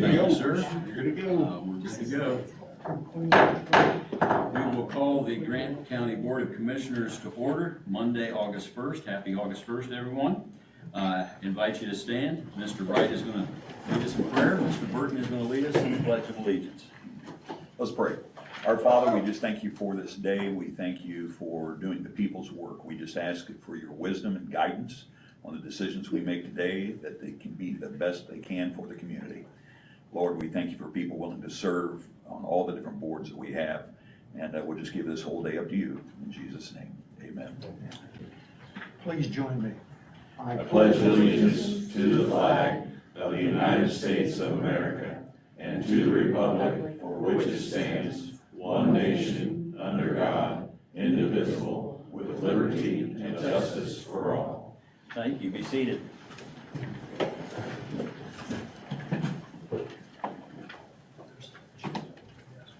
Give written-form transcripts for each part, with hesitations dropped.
Thank you, sir. You're good to go. We're good to go. We will call the Grant County Board of Commissioners to order Monday, August 1st. Happy August 1st, everyone. Invite you to stand. Mr. Wright is going to lead us in prayer. Mr. Burton is going to lead us in the Pledge of Allegiance. Let's pray. Our Father, we just thank you for this day. We thank you for doing the people's work. We just ask for your wisdom and guidance on the decisions we make today, that they can be the best they can for the community. Lord, we thank you for people willing to serve on all the different boards that we have, and we'll just give this whole day up to you. In Jesus' name, amen. Please join me. I pledge allegiance to the flag of the United States of America and to the republic for which it stands, one nation, under God, indivisible, with liberty and justice for all. Thank you. Be seated.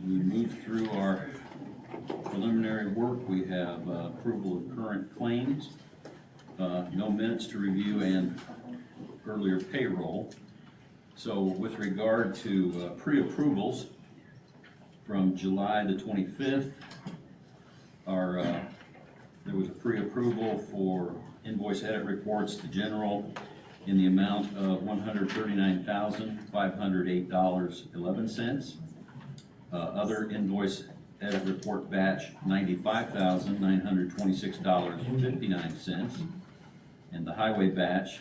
We move through our preliminary work. We have approval of current claims, no minutes to review, and earlier payroll. So with regard to pre-approvals from July the 25th, there was a pre-approval for invoice edit reports to general in the amount of $139,508.11. Other invoice edit report batch $95,926.59, and the highway batch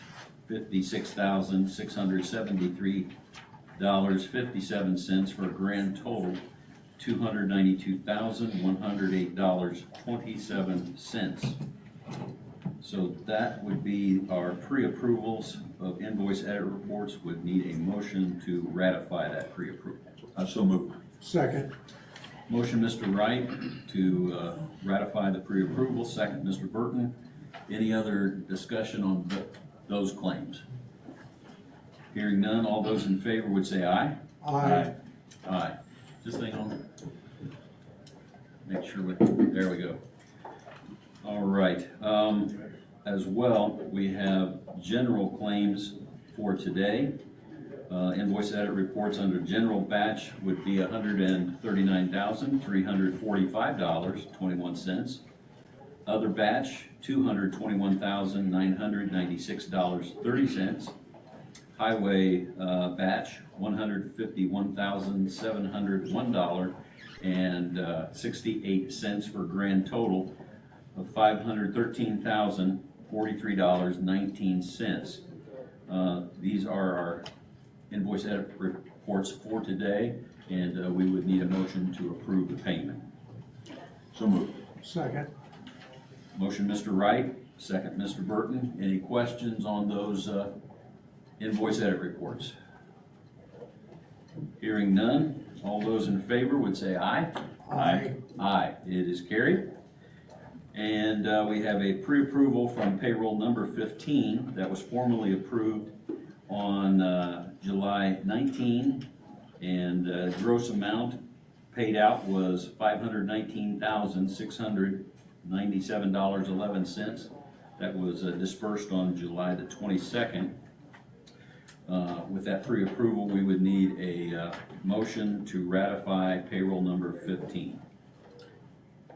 $56,673.57 for a grand total $292,108.27. So that would be our pre-approvals of invoice edit reports. Would need a motion to ratify that pre-approval. So moved. Second. Motion, Mr. Wright, to ratify the pre-approval. Second, Mr. Burton. Any other discussion on those claims? Hearing none, all those in favor would say aye. Aye. Aye. This thing on? Make sure there we go. All right. As well, we have general claims for today. Invoice edit reports under general batch would be $139,345.21. Other batch, $221,996.30. Highway batch, $151,701.68 for a grand total of $513,043.19. These are our invoice edit reports for today, and we would need a motion to approve the payment. So moved. Second. Motion, Mr. Wright, second, Mr. Burton. Any questions on those invoice edit reports? Hearing none, all those in favor would say aye. Aye. Aye, it is carried. And we have a pre-approval from payroll number 15 that was formally approved on July 19, and gross amount paid out was $519,697.11. That was dispersed on July the 22nd. With that pre-approval, we would need a motion to ratify payroll number 15.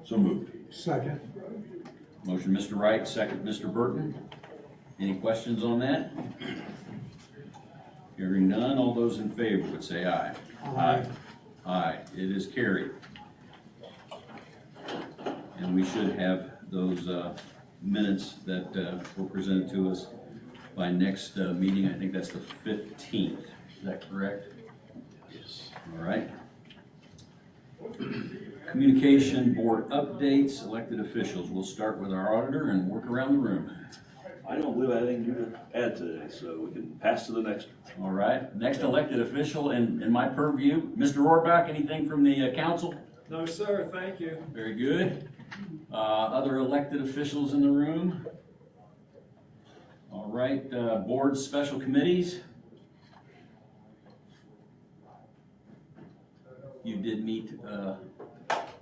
So moved. Second. Motion, Mr. Wright, second, Mr. Burton. Any questions on that? Hearing none, all those in favor would say aye. Aye. Aye, it is carried. And we should have those minutes that were presented to us by next meeting. I think that's the 15th. Is that correct? Yes. All right. Communication board updates, elected officials. We'll start with our auditor and work around the room. I don't believe I have anything to add today, so we can pass to the next. All right. Next elected official in my purview, Mr. Rohrbach, anything from the council? No, sir, thank you. Very good. Other elected officials in the room? All right. Boards, special committees? You did meet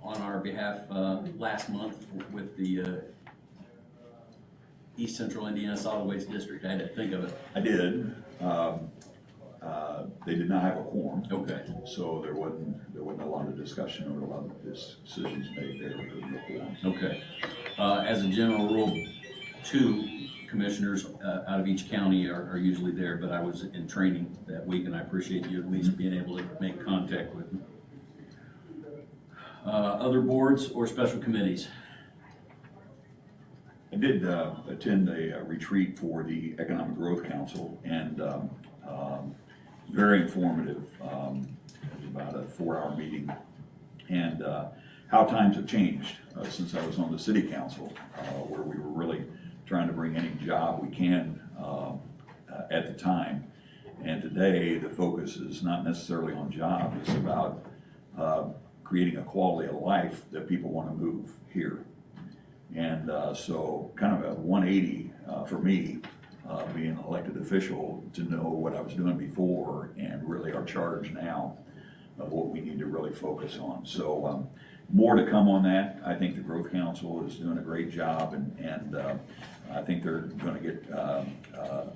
on our behalf last month with the East Central Indiana Solid Waste District. I had to think of it. I did. They did not have a quorum. Okay. So there wasn't a lot of discussion or a lot of decisions made there because of the quorum. Okay. As a general rule, 2 commissioners out of each county are usually there, but I was in training that week, and I appreciate you at least being able to make contact with me. Other boards or special committees? I did attend a retreat for the Economic Growth Council, and very informative. It was about a 4-hour meeting, and how times have changed since I was on the city council, where we were really trying to bring any job we can at the time. And today, the focus is not necessarily on job, it's about creating a quality of life that people want to move here. And so kind of a 180 for me, being an elected official, to know what I was doing before and really our charge now of what we need to really focus on. So more to come on that. I think the Growth Council is doing a great job, and I think they're going to get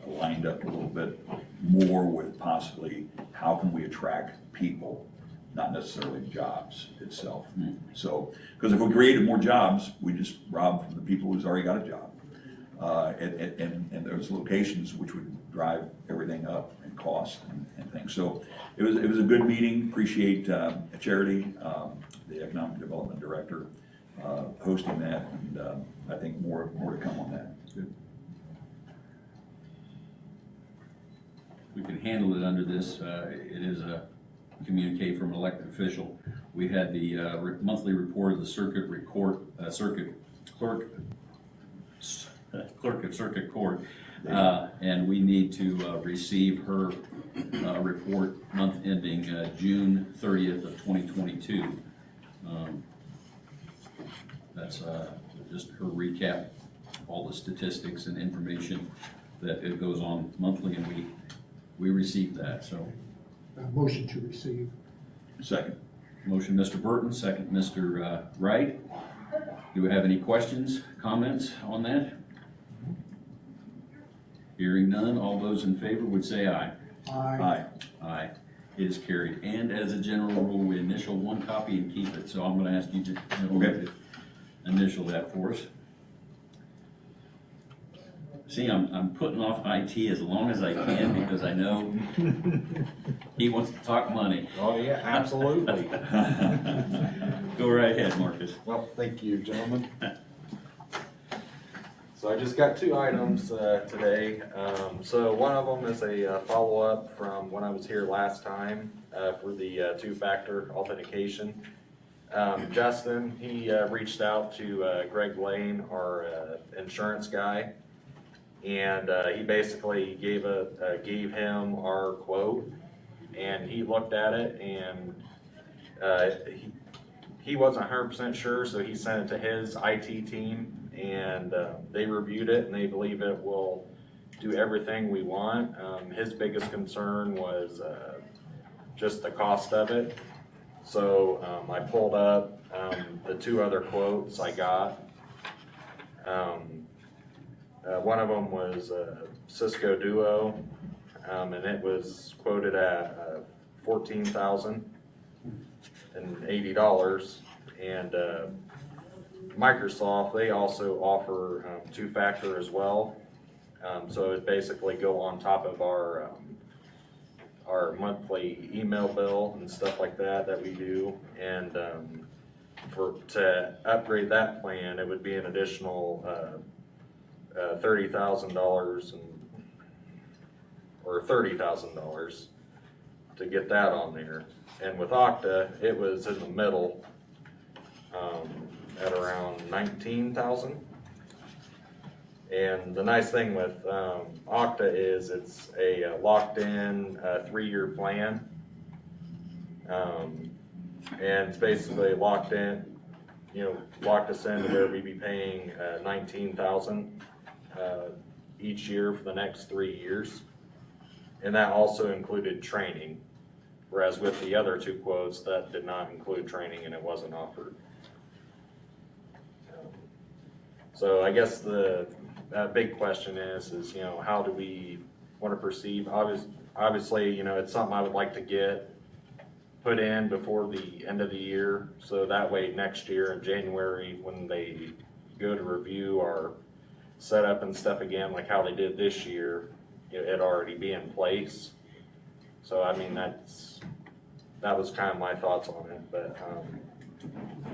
lined up a little bit more with possibly how can we attract people, not necessarily jobs itself. So, because if we created more jobs, we just rob from the people who's already got a job. And those locations which would drive everything up in cost and things. So it was a good meeting. Appreciate Charity, the Economic Development Director, hosting that, and I think more to come on that. Good. We can handle it under this. It is a communique from an elected official. We had the monthly report of the circuit clerk of circuit court, and we need to receive her report month ending June 30th of 2022. That's just her recap, all the statistics and information that it goes on monthly, and we receive that. So Motion to receive. Second. motion Mr. Burton, second Mr. Wright. Do we have any questions, comments on that? Hearing none, all those in favor would say aye. Aye. Aye. It is carried. And as a general rule, we initial 1 copy and keep it. So I'm going to ask you to initial that for us. See, I'm putting off IT as long as I can because I know he wants to talk money. Oh, yeah, absolutely. Go right ahead, Marcus. Well, thank you, gentlemen. So I just got 2 items today. So one of them is a follow-up from when I was here last time for the 2-factor authentication. Justin, he reached out to Greg Lane, our insurance guy, and he basically gave him our quote, and he looked at it, and he wasn't 100% sure, so he sent it to his IT team, and they reviewed it, and they believe it will do everything we want. His biggest concern was just the cost of it. So I pulled up the 2 other quotes I got. One of them was Cisco Duo, and it was quoted at $14,080, and Microsoft, they also offer 2-factor as well. So it basically go on top of our monthly email bill and stuff like that we do. And to upgrade that plan, it would be an additional $30,000 or $30,000 to get that on there. And with Okta, it was in the middle at around $19,000. And the nice thing with Okta is it's a locked-in 3-year plan, and it's basically locked in, locked us in to where we'd be paying $19,000 each year for the next 3 years, and that also included training, whereas with the other 2 quotes that did not include training and it wasn't offered. So I guess the big question is how do we want to perceive? obviously, it's something I would like to get put in before the end of the year, so that way next year in January, when they go to review our setup and stuff again, like how they did this year, it already be in place. So, I mean, that was kind of my thoughts on it, but,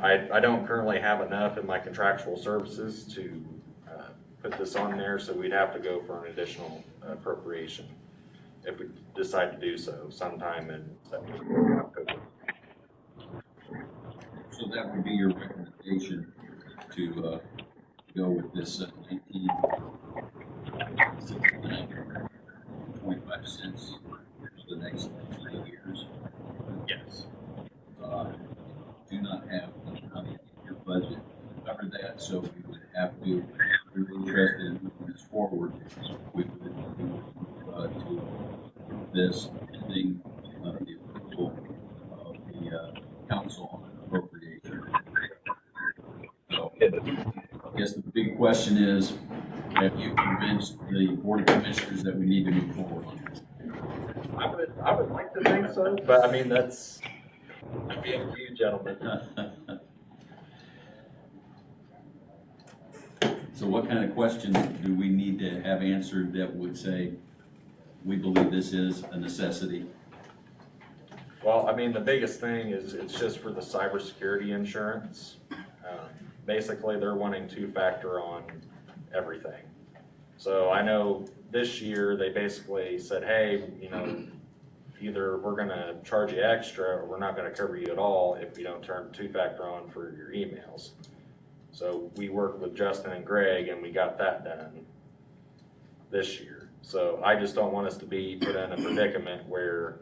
I don't currently have enough in my contractual services to, put this on there, so we'd have to go for an additional appropriation if we decide to do so sometime in September, October. So that would be your recommendation to go with this 19.25 for the next 3 years. Yes. Do not have the money in your budget to cover that, so we would have to, if we're interested in moving this forward, we would to this pending the approval of the council on appropriation. So I guess the big question is, have you convinced the Board of Commissioners that we need to move forward on this? I would like to think so, but I mean, that'd be up to you, gentlemen. So what kind of questions do we need to have answered that would say, we believe this is a necessity? Well, I mean, the biggest thing is it's just for the cybersecurity insurance. Basically, they're wanting two-factor on everything. So I know this year they basically said, hey, either we're gonna charge you extra or we're not gonna cover you at all if you don't turn two-factor on for your emails. So we worked with Justin and Greg and we got that done this year. So I just don't want us to be put in a predicament where,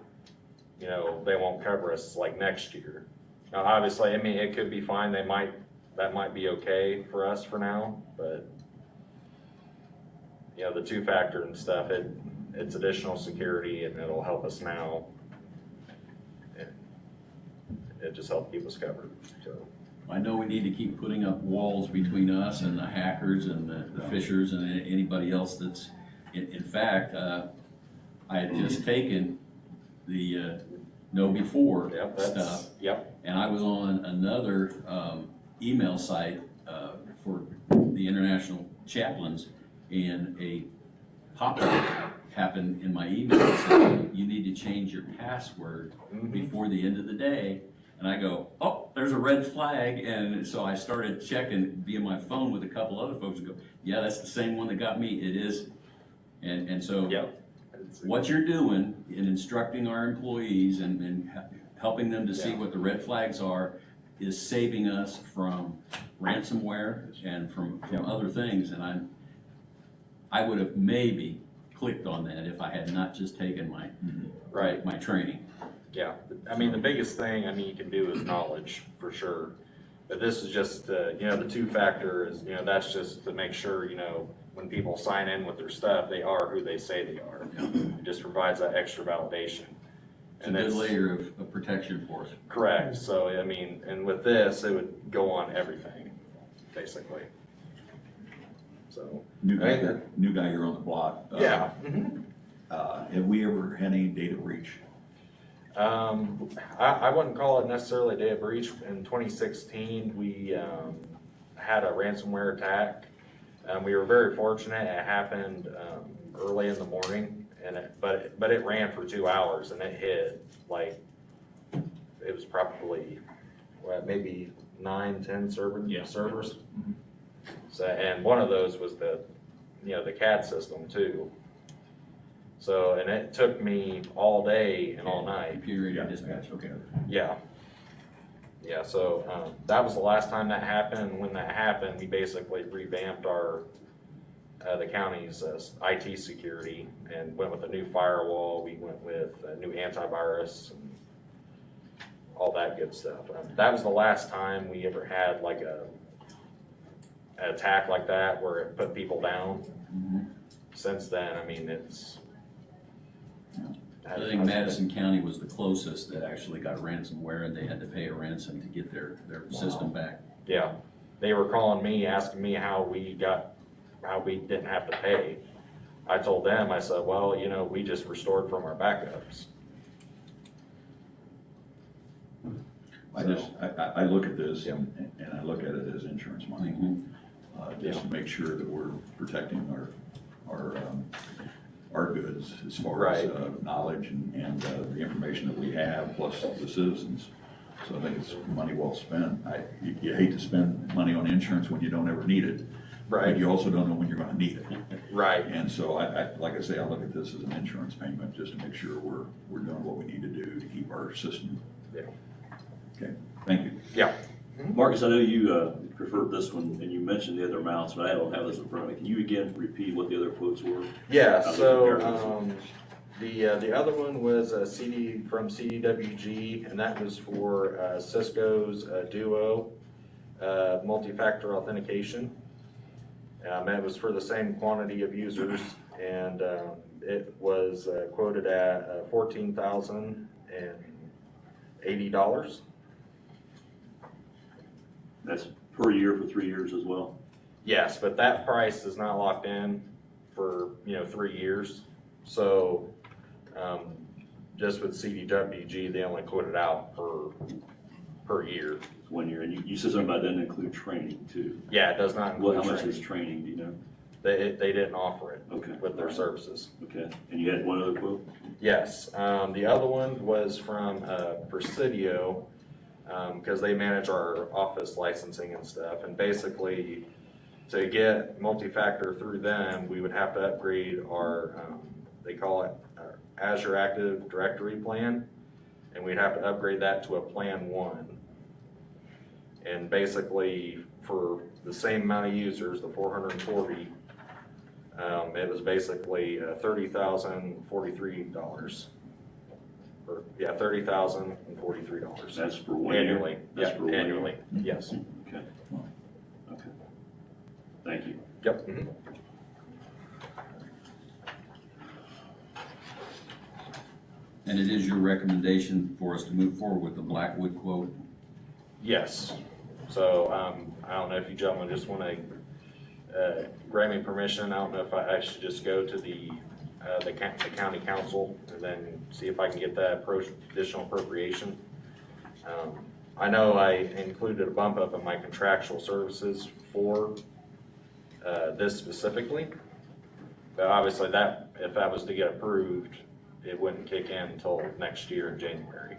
they won't cover us like next year. Now, obviously, I mean, it could be fine. That might be okay for us for now, but the two-factor and stuff, it's additional security and it'll help us now. It just helps keep us covered, so. I know we need to keep putting up walls between us and the hackers and the fishers and anybody else that's, in fact, I had just taken the KnowBe4 Yep, stuff. Yep. And I was on another email site for the international chaplains, and a pop-up happened in my email that said, you need to change your password before the end of the day. And I go, oh, there's a red flag. And so I started checking via my phone with a couple other folks and go, yeah, that's the same one that got me. It is. And so Yep. what you're doing in instructing our employees and helping them to see what the red flags are is saving us from ransomware and from other things. And I would have maybe clicked on that if I had not just taken my my training. Yeah, I mean, the biggest thing, you can do is knowledge, for sure. But this is just, the two-factor is, that's just to make sure, when people sign in with their stuff, they are who they say they are. It just provides that extra validation. It's a good layer of protection for us. Correct, so, I mean, and with this, it would go on everything, basically. So. New guy here on the block. Yeah. Have we ever had any data breach? I wouldn't call it necessarily a data breach. In 2016, we had a ransomware attack. We were very fortunate. It happened early in the morning, but it ran for 2 hours, and it hit like it was probably maybe 9-10 servers. So, and one of those was the CAD system too. So, and it took me all day and all night. Computer dispatch, okay. Yeah. Yeah, so that was the last time that happened. And when that happened, we basically revamped our the county's IT security and went with a new firewall. We went with a new antivirus and all that good stuff. That was the last time we ever had like an attack like that where it put people down. Since then, I mean, it's. I think Madison County was the closest that actually got ransomware, and they had to pay a ransom to get their system back. Yeah, they were calling me, asking me how we didn't have to pay. I told them, I said, well, you know, we just restored from our backups. I look at this and I look at it as insurance money, Mhm. just to make sure that we're protecting our goods as far as Right. knowledge and the information that we have, plus the citizens. So I think it's money well spent. You hate to spend money on insurance when you don't ever need it. Right. But you also don't know when you're gonna need it. Right. And so like I say, I look at this as an insurance payment, just to make sure we're doing what we need to do to keep our system. Yeah. Okay, thank you. Yeah. Marcus, I know you preferred this one, and you mentioned the other amounts, but I don't have this in front of me. Can you again repeat what the other quotes were? Yeah, How they so, compare the other one was a from CDWG, and that was for, Cisco's, Duo, multi-factor authentication. It was for the same quantity of users, and, it was quoted at, $14,080. That's per year for 3 years as well. Yes, but that price is not locked in for, 3 years. So, just with CDWG, they only quote it out per year. 1 year, and you said something about that didn't include training too. Yeah, it does not Well, include how much is training. training, do you know? They didn't offer it Okay. with their services. Okay, and you had one other quote? Yes, the other one was from, Presidio, because they manage our office licensing and stuff, and basically, to get multi-factor through them, we would have to upgrade our, they call it our Azure Active Directory plan, and we'd have to upgrade that to a Plan 1. And basically, for the same amount of users, the 440, it was basically $30,043. Or, yeah, $30,043. That's for 1 year? Annually, That's yeah, for 1 year? annually, yes. Okay. Okay. Thank you. Yep. Mhm. And it is your recommendation for us to move forward with the Blackwood quote? Yes. So, I don't know if you gentlemen just want to, grant me permission. I don't know if I should just go to the county council and then see if I can get that additional appropriation. I know I included a bump up in my contractual services for, this specifically. But obviously if that was to get approved, it wouldn't kick in until next year in January.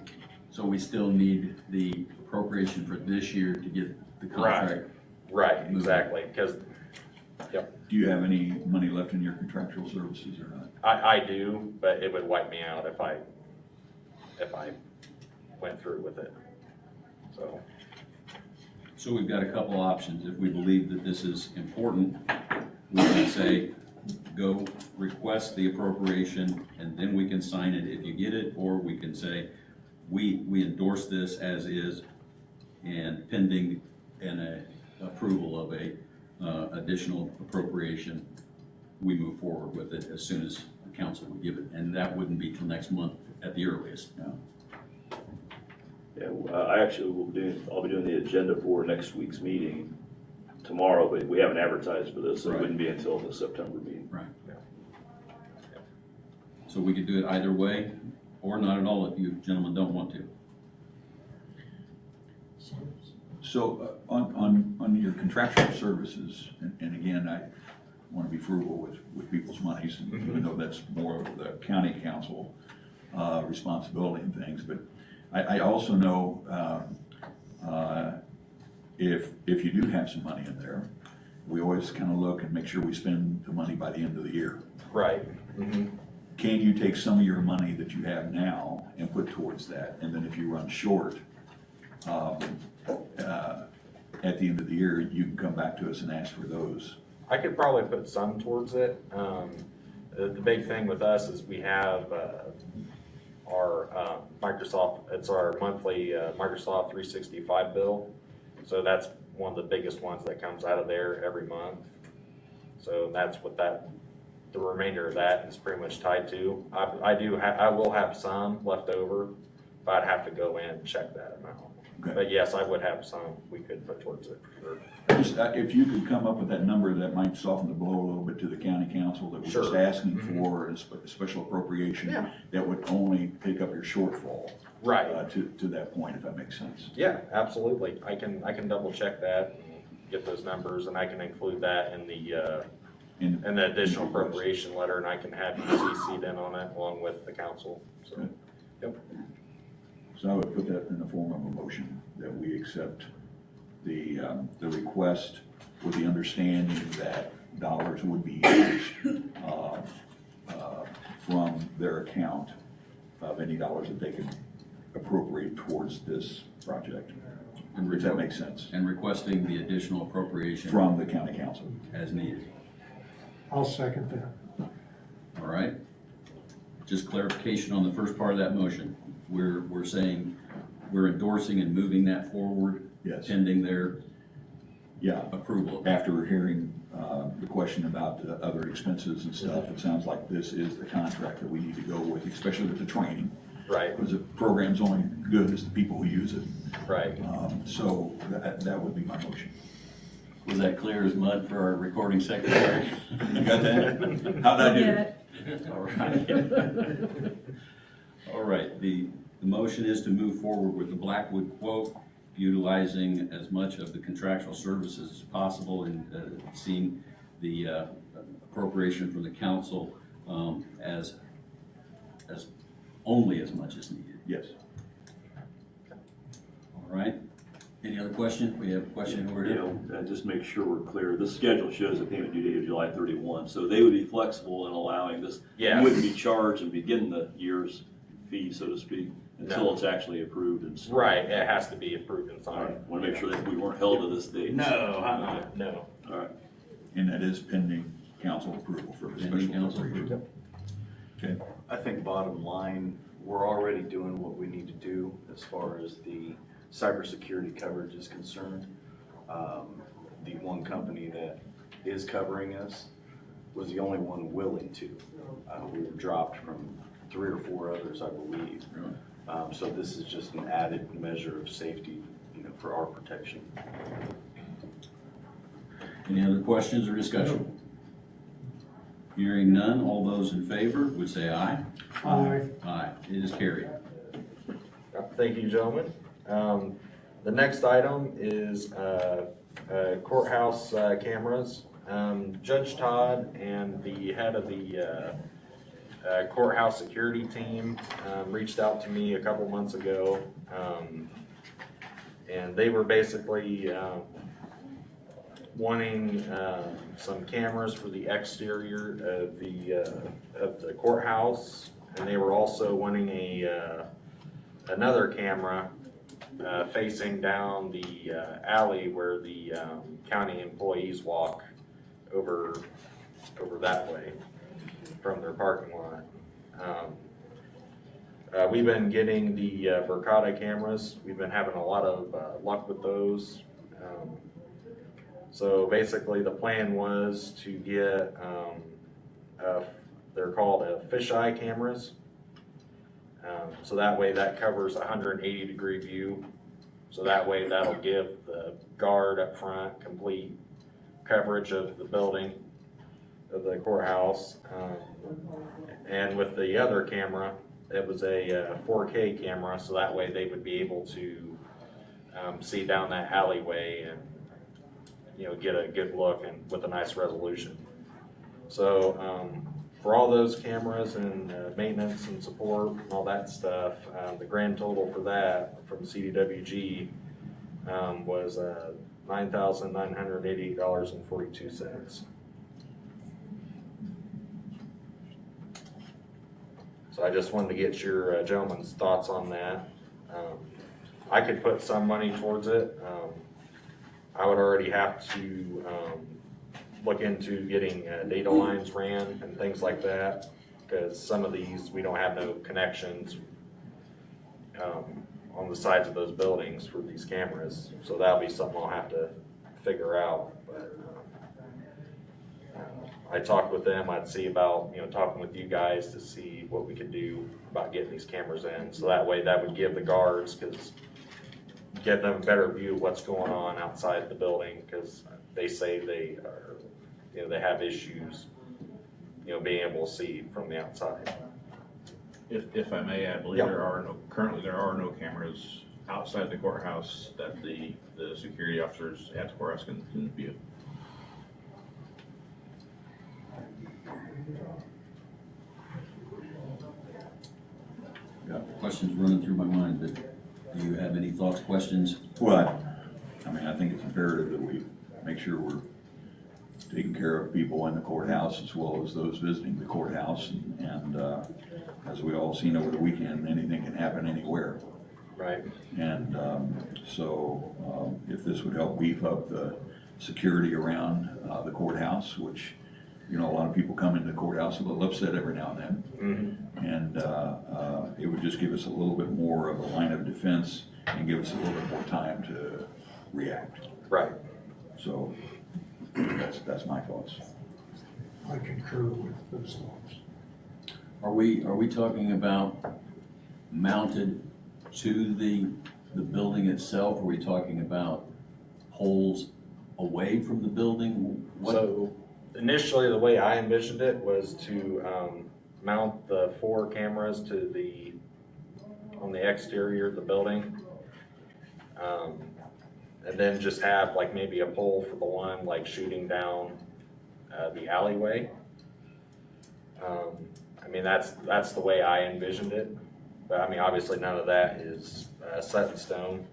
So we still need the appropriation for this year to get the contract? Right, exactly, because, Do you have any money left in your contractual services or not? I do, but it would wipe me out if I went through with it, so. So we've got a couple options. If we believe that this is important, we can say, go request the appropriation, and then we can sign it if you get it, or we can say, we endorse this as is, and pending approval of a additional appropriation, we move forward with it as soon as the council would give it, and that wouldn't be till next month at the earliest. Yeah, I'll be doing the agenda for next week's meeting tomorrow, but we haven't advertised for this, so it Right. wouldn't be until the September meeting. Right. So we could do it either way, or not at all if you gentlemen don't want to. So on your contractual services, and again, I want to be frugal with people's monies, and even though that's more of the county council responsibility and things, but I also know if you do have some money in there, we always kind of look and make sure we spend the money by the end of the year. Right. Mhm. Can you take some of your money that you have now and put towards that? And then if you run short, at the end of the year, you can come back to us and ask for those. I could probably put some towards it. The big thing with us is we have, our, Microsoft, it's our monthly, Microsoft 365 bill. So that's one of the biggest ones that comes out of there every month. So that's what the remainder of that is pretty much tied to. I will have some left over, but I'd have to go in and check that amount. Okay. But yes, I would have some we could put towards it for sure. Just, if you could come up with that number that might soften the blow a little bit to the county council, that we're just Sure. asking Mhm. for a special appropriation. Yeah. That would only pick up your shortfall. Right. To that point, if that makes sense. Yeah, absolutely. I can double check that and get those numbers, and I can include that in the additional appropriation letter, and I can have you CC'd in on it along with the council, so. Good. Yep. So I would put that in the form of a motion, that we accept the request with the understanding that dollars would be used from their account of any dollars that they can appropriate towards this project. If that makes sense, And requesting the additional appropriation from the county council. as needed. I'll second that. All right? Just clarification on the first part of that motion. We're saying, we're endorsing and moving that forward Yes, pending their yeah. approval. After hearing the question about the other expenses and stuff, it sounds like this is the contract that we need to go with, especially with the training. Right, Because the program's only good as the people who use it. right. So that would be my motion. Was that clear as mud for our recording secretary? You got that? How'd I do? All right. All right, the motion is to move forward with the Blackwood quote, utilizing as much of the contractual services as possible and seeing the appropriation from the council as only as much as needed. Yes. All right, any other question? We have a question over here. Just make sure we're clear. This schedule shows a payment due date of July 31, so they would be flexible in allowing this. Yes. You wouldn't be charged and begin the year's fee, so to speak, until No. it's actually approved and signed. Right, it has to be approved and All signed. right, want to make sure that we weren't held to this date. No. All right. And that is pending council approval for the Pending special council appropriation. Okay. I think bottom line, we're already doing what we need to do as far as the cybersecurity coverage is concerned. The one company that is covering us was the only one willing to. We were dropped from 3 or 4 others, I believe. So this is just an added measure of safety, for our protection. Any other questions or discussion? Hearing none, all those in favor would say aye. Aye. Aye, it is carried. Thank you, gentlemen. The next item is courthouse cameras. Judge Todd and the head of the courthouse security team reached out to me a couple months ago. And they were basically wanting some cameras for the exterior of the courthouse, and they were also wanting another camera facing down the alley where the county employees walk over that way from their parking lot. We've been getting the Verkada cameras. We've been having a lot of luck with those. So basically the plan was to get, they're called fisheye cameras. So that way that covers 180-degree view. So that way that'll give the guard up front complete coverage of the building, of the courthouse. And with the other camera, it was a 4K camera, so that way they would be able to see down that alleyway and get a good look and with a nice resolution. So for all those cameras and maintenance and support and all that stuff, the grand total for that from CDWG was $9,988.42. So I just wanted to get your gentlemen's thoughts on that. I could put some money towards it. I would already have to look into getting data lines ran and things like that, because some of these, we don't have no connections on the sides of those buildings for these cameras. So that'll be something I'll have to figure out. But I talked with them. I'd see about, talking with you guys to see what we could do about getting these cameras in. So that way that would give the guards, because get them a better view of what's going on outside the building, because they say they are, they have issues, being able to see from the outside. If I may, I believe currently there are no cameras outside the courthouse that the security officers at the courthouse can view. Got questions running through my mind, but do you have any thoughts, questions? Well, I mean, I think it's imperative that we make sure we're taking care of people in the courthouse as well as those visiting the courthouse. And as we all seen over the weekend, anything can happen anywhere. Right. And so if this would help beef up the security around the courthouse, which, a lot of people come into the courthouse a little upset every now and then. Mm-hmm. And it would just give us a little bit more of a line of defense and give us a little bit more time to react. Right. So that's my thoughts. I concur with those thoughts. Are we talking about mounted to the building itself? Are we talking about poles away from the building? So initially, the way I envisioned it was to mount the 4 cameras on the exterior of the building. And then just have like maybe a pole for the one like shooting down the alleyway. I mean, that's the way I envisioned it. But I mean, obviously none of that is set in stone.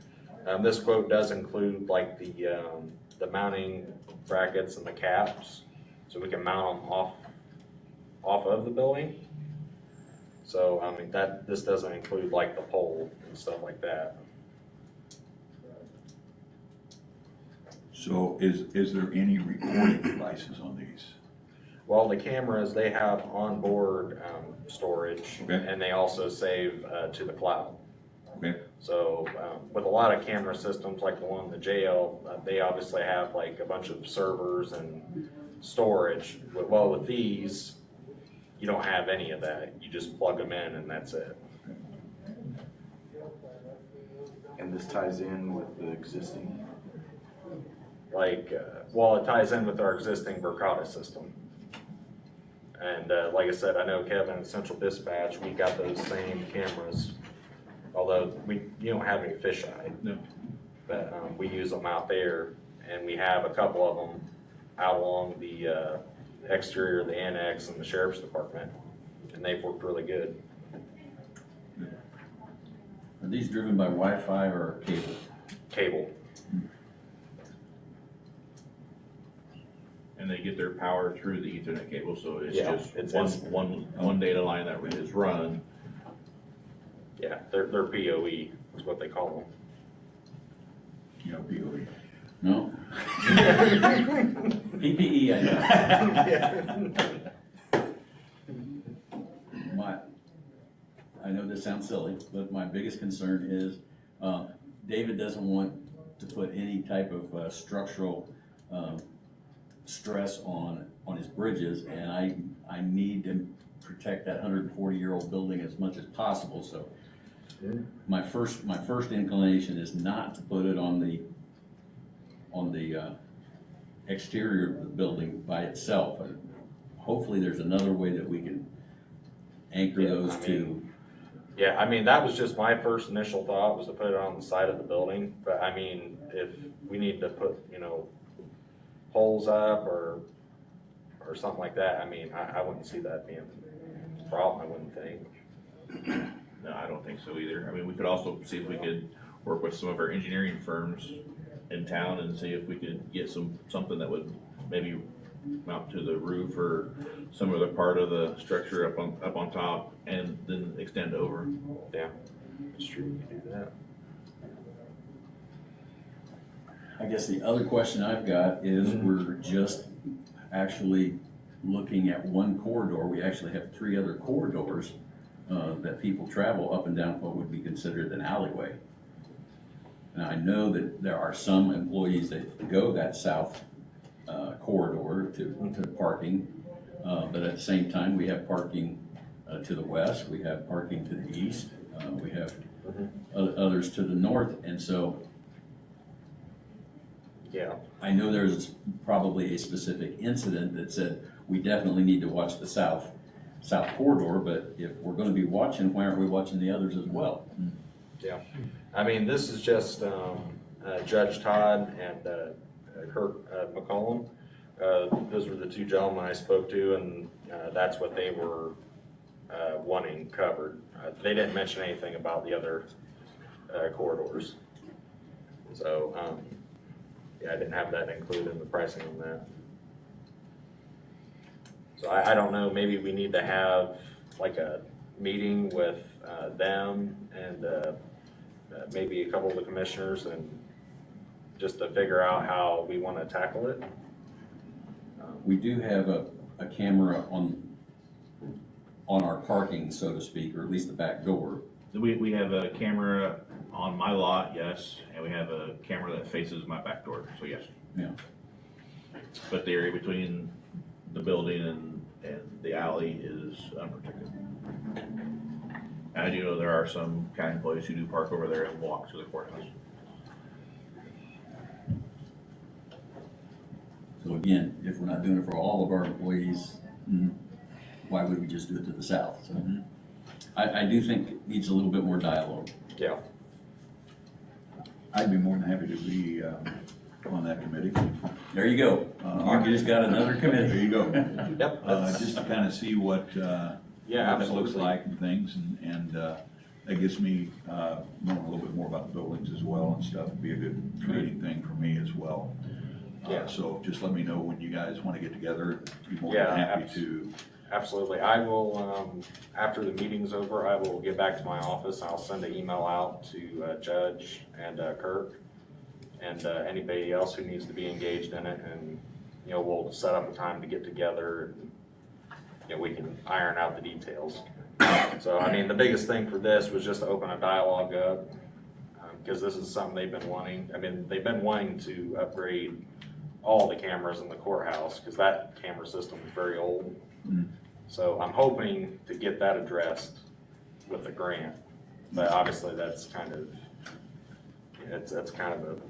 This quote does include like the mounting brackets and the caps, so we can mount them off of the building. So I mean, this doesn't include like the pole and stuff like that. So is there any recording devices on these? Well, the cameras, they have onboard storage, Okay. and they also save to the cloud. Okay. So with a lot of camera systems like the one in the jail, they obviously have like a bunch of servers and storage. Well, with these, you don't have any of that. You just plug them in and that's it. And this ties in with the existing. Well, it ties in with our existing Verkada system. And like I said, I know Kevin at Central Dispatch, we got those same cameras, although you don't have any fisheye. No. But we use them out there, and we have a couple of them out along the exterior of the annex and the sheriff's department, and they've worked really good. Are these driven by Wi-Fi or cable? Cable. And they get their power through the Ethernet cable, so it's Yeah, just it's one data line that is run. Yeah, they're PoE is what they call POE. No? PPE, I know this sounds silly, but my biggest concern is David doesn't want to put any type of structural stress on his bridges, and I need to protect that 140-year-old building as much as possible. So my first inclination is not to put it on the exterior of the building by itself. Hopefully there's another way that we can anchor those two. Yeah, I mean, that was just my first initial thought, was to put it on the side of the building. But I mean, if we need to put, poles up or something like that, I mean, I wouldn't see that being a problem, I wouldn't think. No, I don't think so either. I mean, we could also see if we could work with some of our engineering firms in town and see if we could get something that would maybe mount to the roof or some other part of the structure up on top and then extend over. Yeah, it's true, you can do that. I guess the other question I've got is we're just actually looking at one corridor. We actually have 3 other corridors that people travel up and down what would be considered an alleyway. Now, I know that there are some employees that go that south corridor to parking, but at the same time, we have parking to the west, we have parking to the east, we have others to the north, and so Yeah, I know there's probably a specific incident that said, we definitely need to watch the south corridor, but if we're gonna be watching, why aren't we watching the others as well? yeah. I mean, this is just, Judge Todd and, Kirk McCollum. Those were the two gentlemen I spoke to, and, that's what they were, wanting covered. They didn't mention anything about the other, corridors. So, yeah, I didn't have that included in the pricing on that. So I don't know, maybe we need to have like a meeting with, them and, maybe a couple of the commissioners and just to figure out how we want to tackle it. We do have a camera on our parking, so to speak, or at least the back door. We have a camera on my lot, yes, and we have a camera that faces my back door, so yes. Yeah. But the area between the building and the alley is unprotected. And I do know there are some county employees who do park over there and walk to the courthouse. So again, if we're not doing it for all of our employees, why would we just do it to the south? So I do think it needs a little bit more dialogue. Yeah. I'd be more than happy to be on that committee. There you go. You just got another There committee. you go. Yep. Just to kind of see what Yeah, what that looks absolutely. like and things, and that gets me knowing a little bit more about the buildings as well and stuff. It'd be a good meeting thing for me as well. Yeah. So just let me know when you guys want to get together. Be more Yeah, than happy to. Absolutely. I will, after the meeting's over, I will get back to my office. I'll send an email out to Judge and Kirk and anybody else who needs to be engaged in it. And, you know, we'll set up a time to get together and, you know, we can iron out the details. So, I mean, the biggest thing for this was just to open a dialogue up because this is something they've been wanting. I mean, they've been wanting to upgrade all the cameras in the courthouse because that camera system is very old. So I'm hoping to get that addressed with the grant, but obviously that's kind of, it's kind of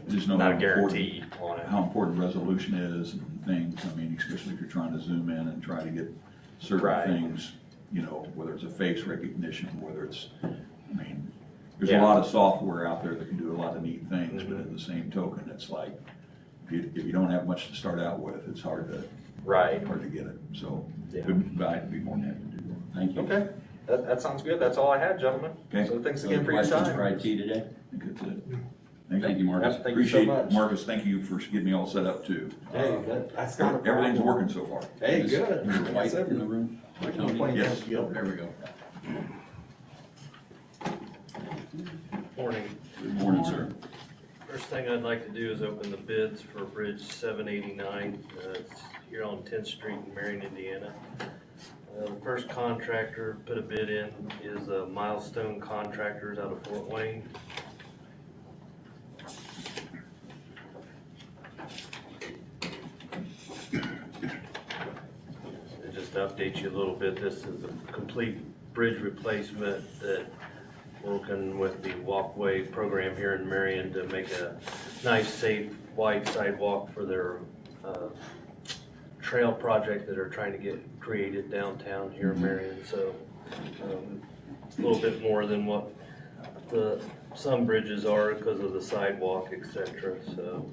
Just know not how a guarantee on important, it. how important resolution is and things. I mean, especially if you're trying to zoom in and try to get certain Right. things, you know, whether it's a face recognition, whether it's, I mean, there's Yeah. a lot of software out there that can do a lot of neat things, but in the same token, it's like, if you don't have much to start out with, it's hard to Right. get it. So, Yeah. I'd be more than happy to do that. Thank you. Okay, that sounds good. That's all I had, gentlemen. Okay. So thanks Other again for your questions for time. IT today? I think that's it. Thank you, Marcus. Yep, thank you so Appreciate much. it, Marcus. Thank you for getting me all set up too. Hey, that's not a problem. Everything's working so far. Hey, Is good. Mr. White in the room? Tony? Yes. There we go. Morning. Good morning, sir. First thing I'd like to do is open the bids for Bridge 789. It's here on 10th Street in Marion, Indiana. The first contractor put a bid in is Milestone Contractors out of Fort Wayne. And just to update you a little bit, this is a complete bridge replacement that working with the walkway program here in Marion to make a nice, safe, wide sidewalk for their trail project that are trying to get created downtown here in Marion. So a little bit more than what some bridges are because of the sidewalk, etc. So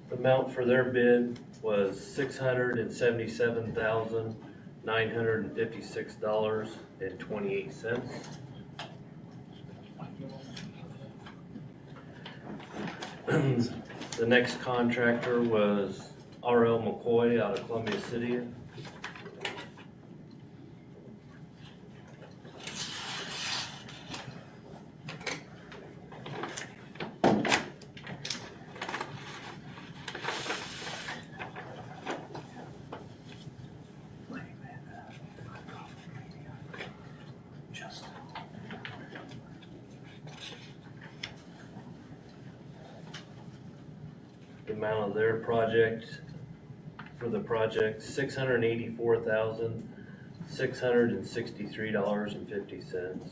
the amount for their bid was $677,956.28. The next contractor was R.L. McCoy out of Columbia City. The amount of their project, for the project, $684,663.50.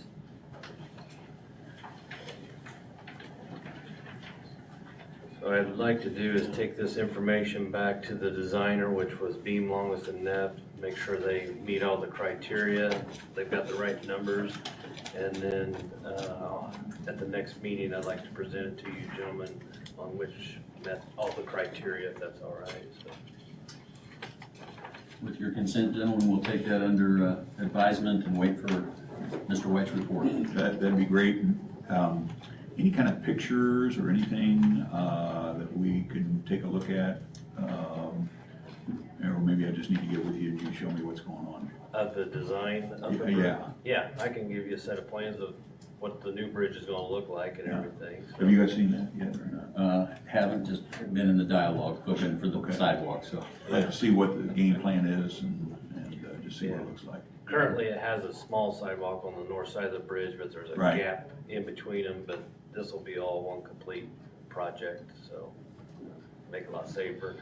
So what I'd like to do is take this information back to the designer, which was Beam, Longest and Neff, make sure they meet all the criteria, they've got the right numbers, and then, at the next meeting, I'd like to present it to you gentlemen on which met all the criteria, if that's all right, so. With your consent, gentlemen, we'll take that under advisement and wait for Mr. White's report. That'd be great. Any kind of pictures or anything that we can take a look at? Or maybe I just need to get with you and you show me what's going on. Of the design of the Yeah. Yeah, I can give you a set of plans of what the new bridge is gonna look like and Yeah. everything. so. Have you guys seen that yet or not? Haven't, just been in the dialogue, looking for the Okay. sidewalk, so. I'd like to see what the game plan is and just see what it looks like. Currently, it has a small sidewalk on the north side of the bridge, but there's a Right. gap in between them, but this will be all one complete project, so make it a lot safer.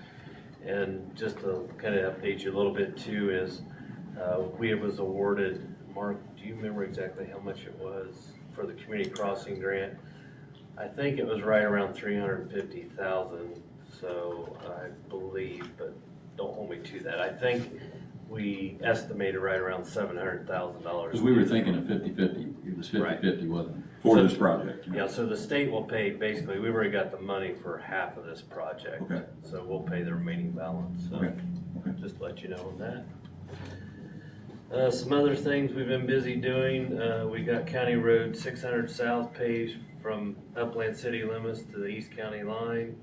And just to kind of update you a little bit too is, we was awarded, Mark, do you remember exactly how much it was for the community crossing grant? I think it was right around 350,000, so I believe, but don't hold me to that. I think we estimated right around $700,000. Because we were thinking of 50/50, it was 50/50, wasn't it? For this project. Yeah, so the state will pay, basically, we've already got the money for half of this project. Okay. So we'll pay the remaining balance, so, Okay. Okay. just to let you know on that. Some other things we've been busy doing, we got County Road 600 South paved from Upland city limits to the East County line.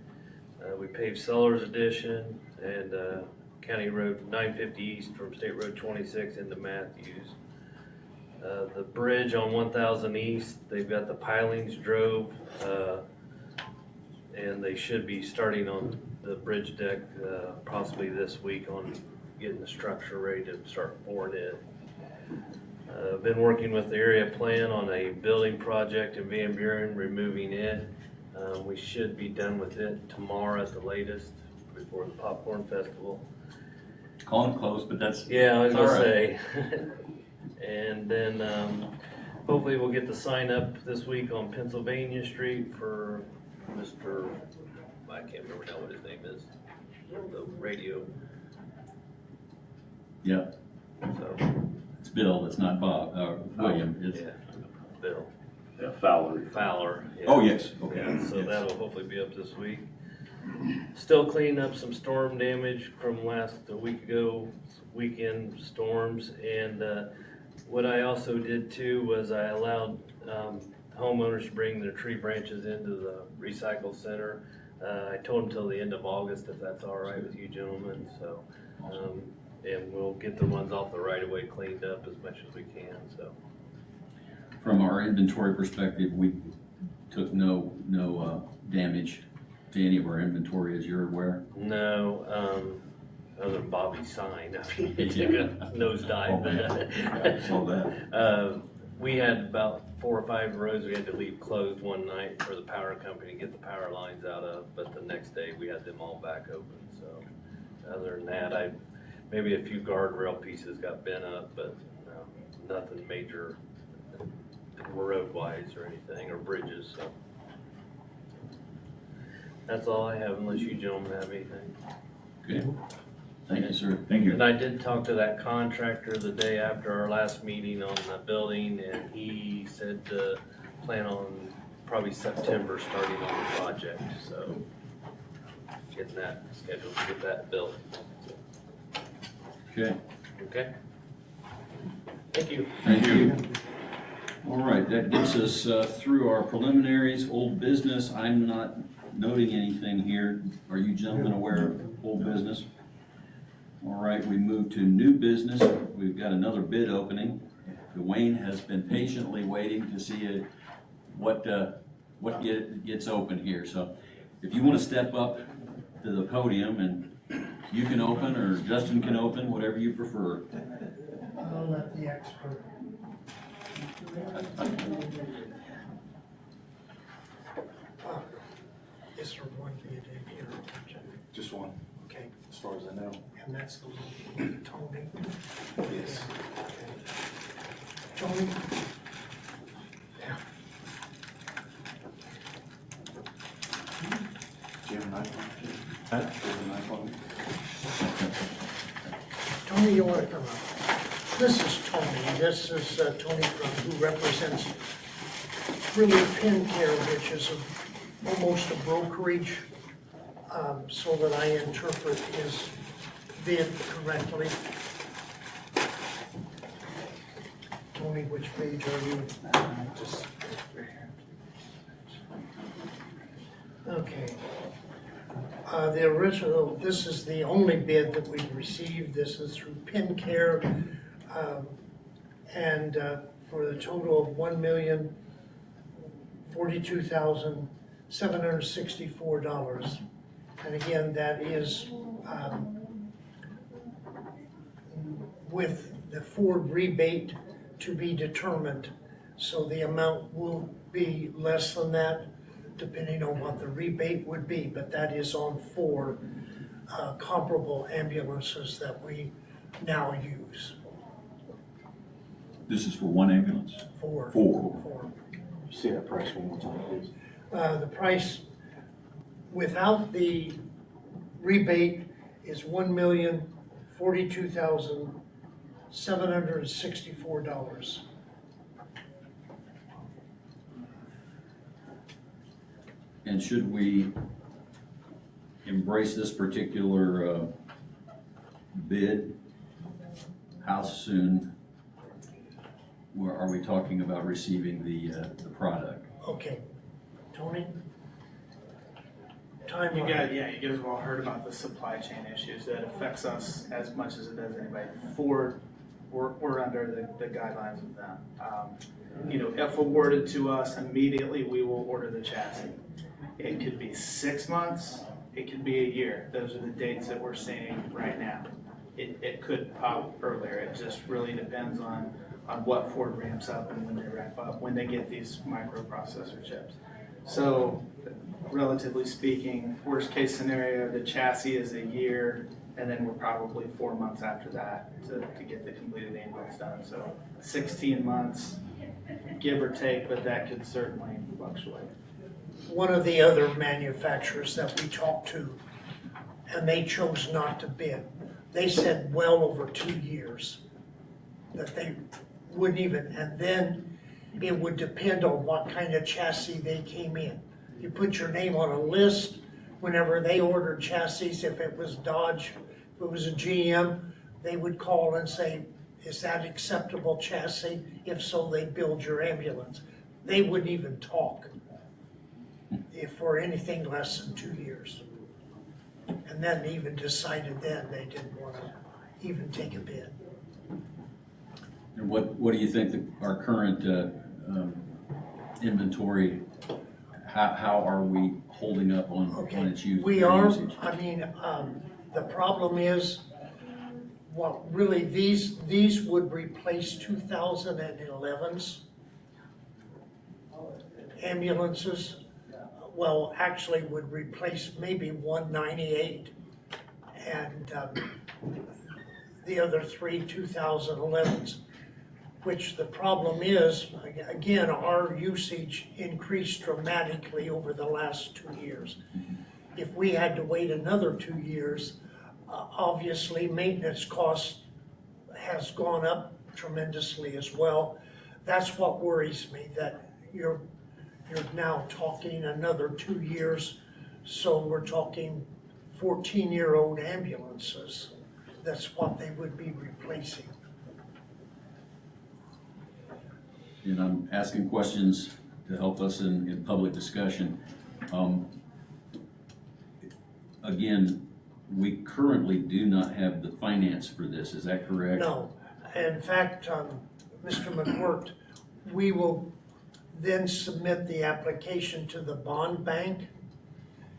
We paved Sellers Addition and, County Road 950 East from State Road 26 into Matthews. The bridge on 1000 East, they've got the pilings drove, and they should be starting on the bridge deck, possibly this week on getting the structure ready to start pouring in. Been working with the area plan on a building project in Van Buren, removing it. We should be done with it tomorrow at the latest, before the Popcorn Festival. Calling it close, but that's. Yeah, I was All gonna right. say. And then, hopefully we'll get the sign up this week on Pennsylvania Street for Mr., I can't remember now what his name is, the radio, Yeah, so, it's Bill, it's not Bob, William, it's. yeah, Bill Yeah, Fowler. Fowler. Yeah. Oh, yes, okay. Yeah, so Yes. that'll hopefully be up this week. Still cleaning up some storm damage from a week ago, weekend storms, and, what I also did too was I allowed homeowners to bring their tree branches into the recycle center. I told them till the end of August, if that's all right with you gentlemen, so. And we'll get the ones off the right of way cleaned up as much as we can, so. From our inventory perspective, we took no damage to any of our inventory, as you're aware. No, other than Bobby's sign, I mean, it took a nosedive, I saw that. but, we had about 4 or 5 roads we had to leave closed one night for the power company to get the power lines out of, but the next day we had them all back open, so. Other than that, maybe a few guardrail pieces got bent up, but, nothing major road-wise or anything, or bridges, so. That's all I have, unless you gentlemen have anything. Okay, thank you, sir. Thank you. And I did talk to that contractor the day after our last meeting on the building, and he said to plan on probably September starting on the project, so getting that scheduled to get that built. Okay, Okay? Thank you. thank you. All right, that gets us through our preliminaries, old business. I'm not noting anything here. Are you gentlemen aware of old business? All right, we move to new business. We've got another bid opening. Dwayne has been patiently waiting to see what gets open here. So if you want to step up to the podium, and you can open, or Justin can open, whatever you prefer. I'll let the expert. Is there one bid in here? Just one, Okay, as far as I know. and that's the one Tony. Yes. Tony? Yeah. Jim? Tony, you wanna come up? This is Tony, this is Tony who represents really PennCare, which is almost a brokerage, so that I interpret his bid correctly. Tony, which page are you? Okay. The original, this is the only bid that we've received. This is through PennCare, and for the total of $1,042,764. And again, that is with the Ford rebate to be determined. So the amount will be less than that, depending on what the rebate would be, but that is on 4 comparable ambulances that we now use. This is for one ambulance? Four. See that price one more time, please. The price without the rebate is $1,042,764. And should we embrace this particular bid, how soon are we talking about receiving the product? Okay, Tony? You Timeline. guys have all heard about the supply chain issues that affects us as much as it does anybody. Ford, we're under the guidelines of them. If awarded to us immediately, we will order the chassis. It could be 6 months, it could be a year. Those are the dates that we're seeing right now. It could pop earlier. It just really depends on what Ford ramps up and when they ramp up, when they get these microprocessor chips. So relatively speaking, worst case scenario, the chassis is a year, and then we're probably 4 months after that to get the completed ambulance done. So 16 months, give or take, but that could certainly fluctuate. One of the other manufacturers that we talked to, and they chose not to bid, they said well over 2 years that they wouldn't even, and then it would depend on what kind of chassis they came in. You put your name on a list. Whenever they ordered chassis, if it was Dodge, if it was a GM, they would call and say, is that acceptable chassis? If so, they'd build your ambulance. They wouldn't even talk if for anything less than 2 years. And then even decided then they didn't want to even take a bid. And what do you think our current inventory, how are we holding up on its usage? We are, I mean, the problem is, well, really, these would replace 2011's ambulances. Well, actually would replace maybe 198 and the other 3 2011s, which the problem is, again, our usage increased dramatically over the last 2 years. If we had to wait another 2 years, obviously maintenance cost has gone up tremendously as well. That's what worries me, that you're now talking another 2 years, so we're talking 14-year-old ambulances. That's what they would be replacing. And I'm asking questions to help us in public discussion. Again, we currently do not have the finance for this, is that correct? No, in fact, Mr. McWhirter, we will then submit the application to the bond bank,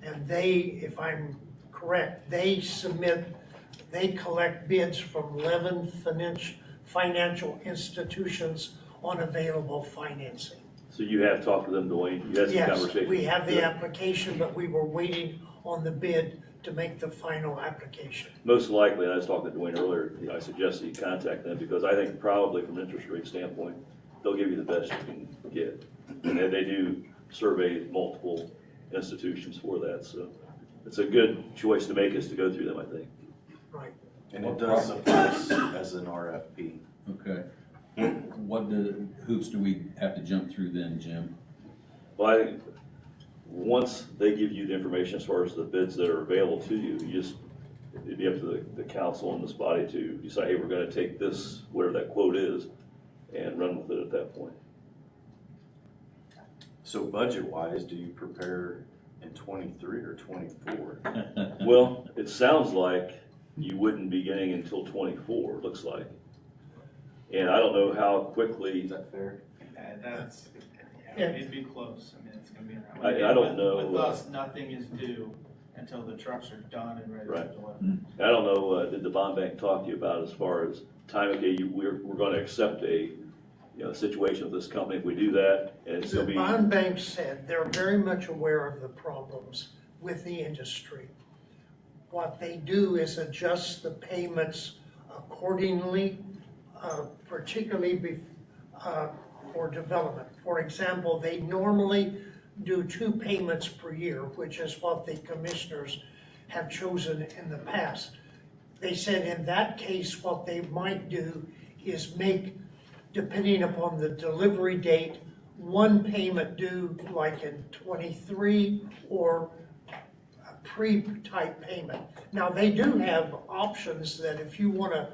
and they, if I'm correct, they collect bids from 11 financial institutions on available financing. So you have talked to them, Dwayne? You had some conversation? Yes, we have the application, but we were waiting on the bid to make the final application. Most likely, and I was talking to Dwayne earlier, I suggested you contact them because I think probably from an interest rate standpoint, they'll give you the best you can get. And they do survey multiple institutions for that, so it's a good choice to make is to go through them, I think. Right. And it does suffice as an RFP. Okay. Hoops do we have to jump through then, Jim? Well, I think once they give you the information as far as the bids that are available to you, it'd be up to the council and this body to decide, hey, we're gonna take this, whatever that quote is, and run with it at that point. So budget-wise, do you prepare in 23 or 24? Well, it sounds like you wouldn't be getting until 24, it looks like. And I don't know how quickly, Is that fair? That's, Yeah. it'd be close, I mean, it's gonna be in that way. I don't know. With us, nothing is due until the trucks are done and ready to Right. deliver. I don't know, did the bond bank talk to you about as far as time, okay, we're gonna accept a, situation with this company if we do that, and it's The gonna be. bond bank said they're very much aware of the problems with the industry. What they do is adjust the payments accordingly, particularly for development. For example, they normally do 2 payments per year, which is what the commissioners have chosen in the past. They said in that case, what they might do is make, depending upon the delivery date, 1 payment due like in 23 or a pre-type payment. Now, they do have options that if you want to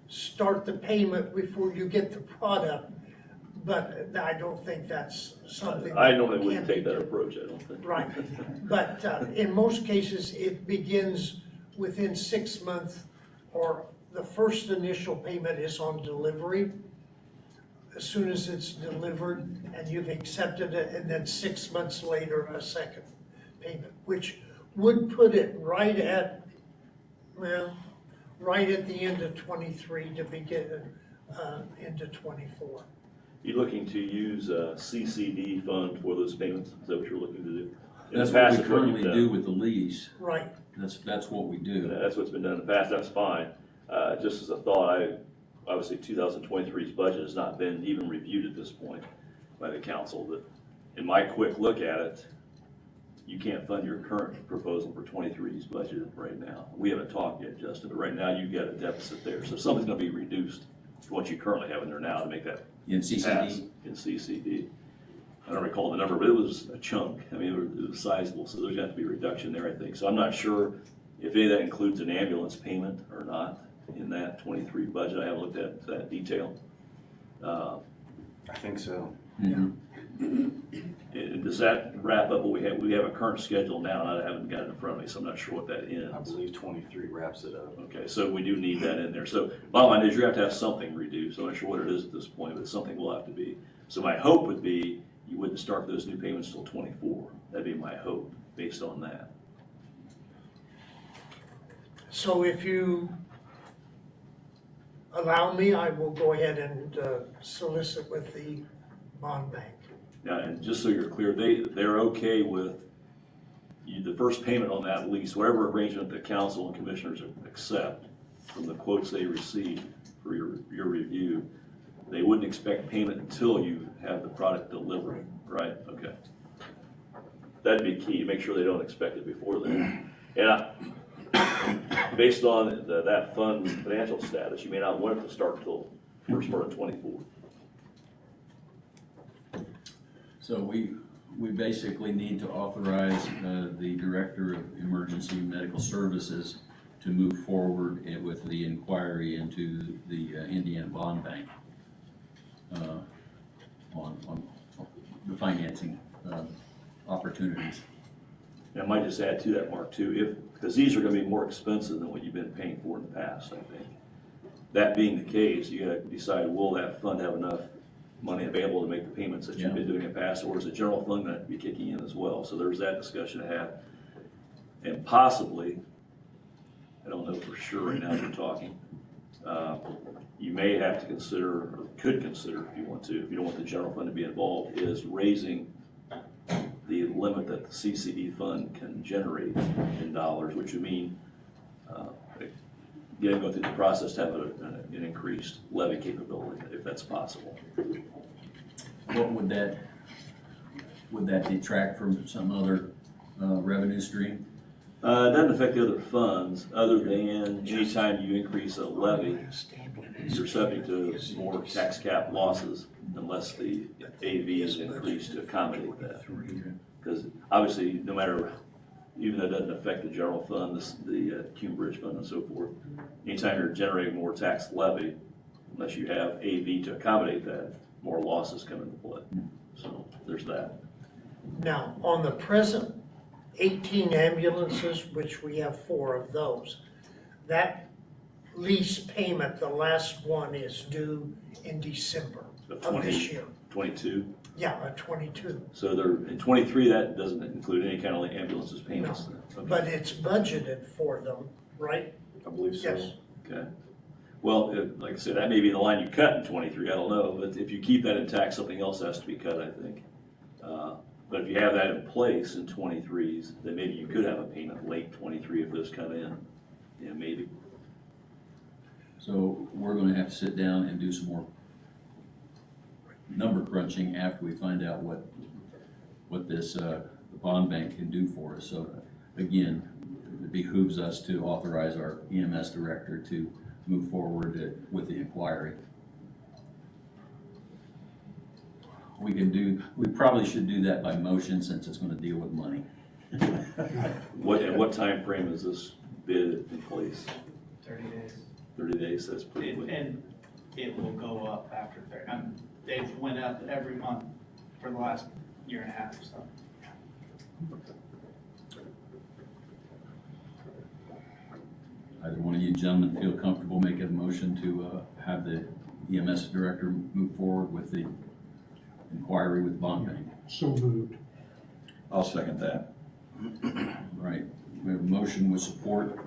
start the payment before you get the product, but I don't think that's something. I normally that wouldn't can take be that done. approach, I don't think. Right, but in most cases, it begins within 6 months, or the first initial payment is on delivery. As soon as it's delivered and you've accepted it, and then 6 months later, a second payment, which would put it right at, right at the end of 23 to begin into 24. You looking to use a CCD fund for those payments? Is that what you're looking to do? In That's the past, what we it's what you've currently done. do with the lease. Right. That's what we do. That's what's been done in the past, that's fine. Just as a thought, obviously 2023's budget has not been even reviewed at this point by the council, but in my quick look at it, you can't fund your current proposal for 23's budget right now. We haven't talked yet, Justin, but right now you've got a deficit there, so something's gonna be reduced from what you currently have in there now to make that In pass CCD? in CCD. I don't recall the number, but it was a chunk. I mean, it was sizable, so there's gonna have to be a reduction there, I think. So I'm not sure if any of that includes an ambulance payment or not in that 23 budget. I haven't looked at that detail. I think so. Mhm. And does that wrap up what we have? We have a current schedule now, and I haven't got it in front of me, so I'm not sure what that I ends. believe 23 wraps it up. Okay, so we do need that in there. So bottom line is you have to have something reduced. I'm not sure what it is at this point, but something will have to be. So my hope would be you wouldn't start those new payments till 24. That'd be my hope, based on that. So if you allow me, I will go ahead and solicit with the bond bank. Now, and just so you're clear, they're okay with the first payment on that lease, whatever arrangement the council and commissioners accept from the quotes they receive for your review, they wouldn't expect payment until you have the product delivered, right? Okay. That'd be key, make sure they don't expect it before then. And based on that fund's financial status, you may not want it to start until first part of 24. So we basically need to authorize the Director of Emergency Medical Services to move forward with the inquiry into the Indiana Bond Bank on the financing opportunities. And I might just add to that, Mark, too, because these are gonna be more expensive than what you've been paying for in the past, I think. That being the case, you gotta decide, will that fund have enough money available to make the payments that you've been doing in the past, or is the general fund gonna be kicking in as well? So there's that discussion to have. And possibly, I don't know for sure right now as we're talking, you may have to consider, or could consider if you want to, if you don't want the general fund to be involved, is raising the limit that the CCD fund can generate in dollars, which would mean, going through the process to have an increased levy capability, if that's possible. What would that detract from some other revenue stream? It doesn't affect the other funds, other than anytime you increase a levy, you're subject to more tax cap losses unless the AV is increased to accommodate that. Because obviously, no matter, even though it doesn't affect the general fund, the Cume Bridge Fund and so forth, anytime you're generating more tax levy, unless you have AV to accommodate that, more losses come into play. So there's that. Now, on the present 18 ambulances, which we have 4 of those, that lease payment, the last one is due in December of this year. 22. Yeah, 22. So there, in 23, that doesn't include any kind of ambulances payments. Okay. But it's budgeted for them, right? I believe so. Yes. Okay. Well, like I said, that may be the line you cut in 23, I don't know, but if you keep that intact, something else has to be cut, I think. But if you have that in place in 23s, then maybe you could have a payment late 23 if those come in. Yeah, maybe. So we're gonna have to sit down and do some more number crunching after we find out what this, the bond bank can do for us. So again, it behooves us to authorize our EMS director to move forward with the inquiry. We probably should do that by motion since it's gonna deal with money. What time frame is this bid in place? 30 days. 30 days, that's pretty quick. And it will go up after 30. They've went up every month for the last year and a half, so. Either one of you gentlemen feel comfortable making a motion to have the EMS director move forward with the inquiry with bond bank? So moved. I'll second that. Right, we have a motion with support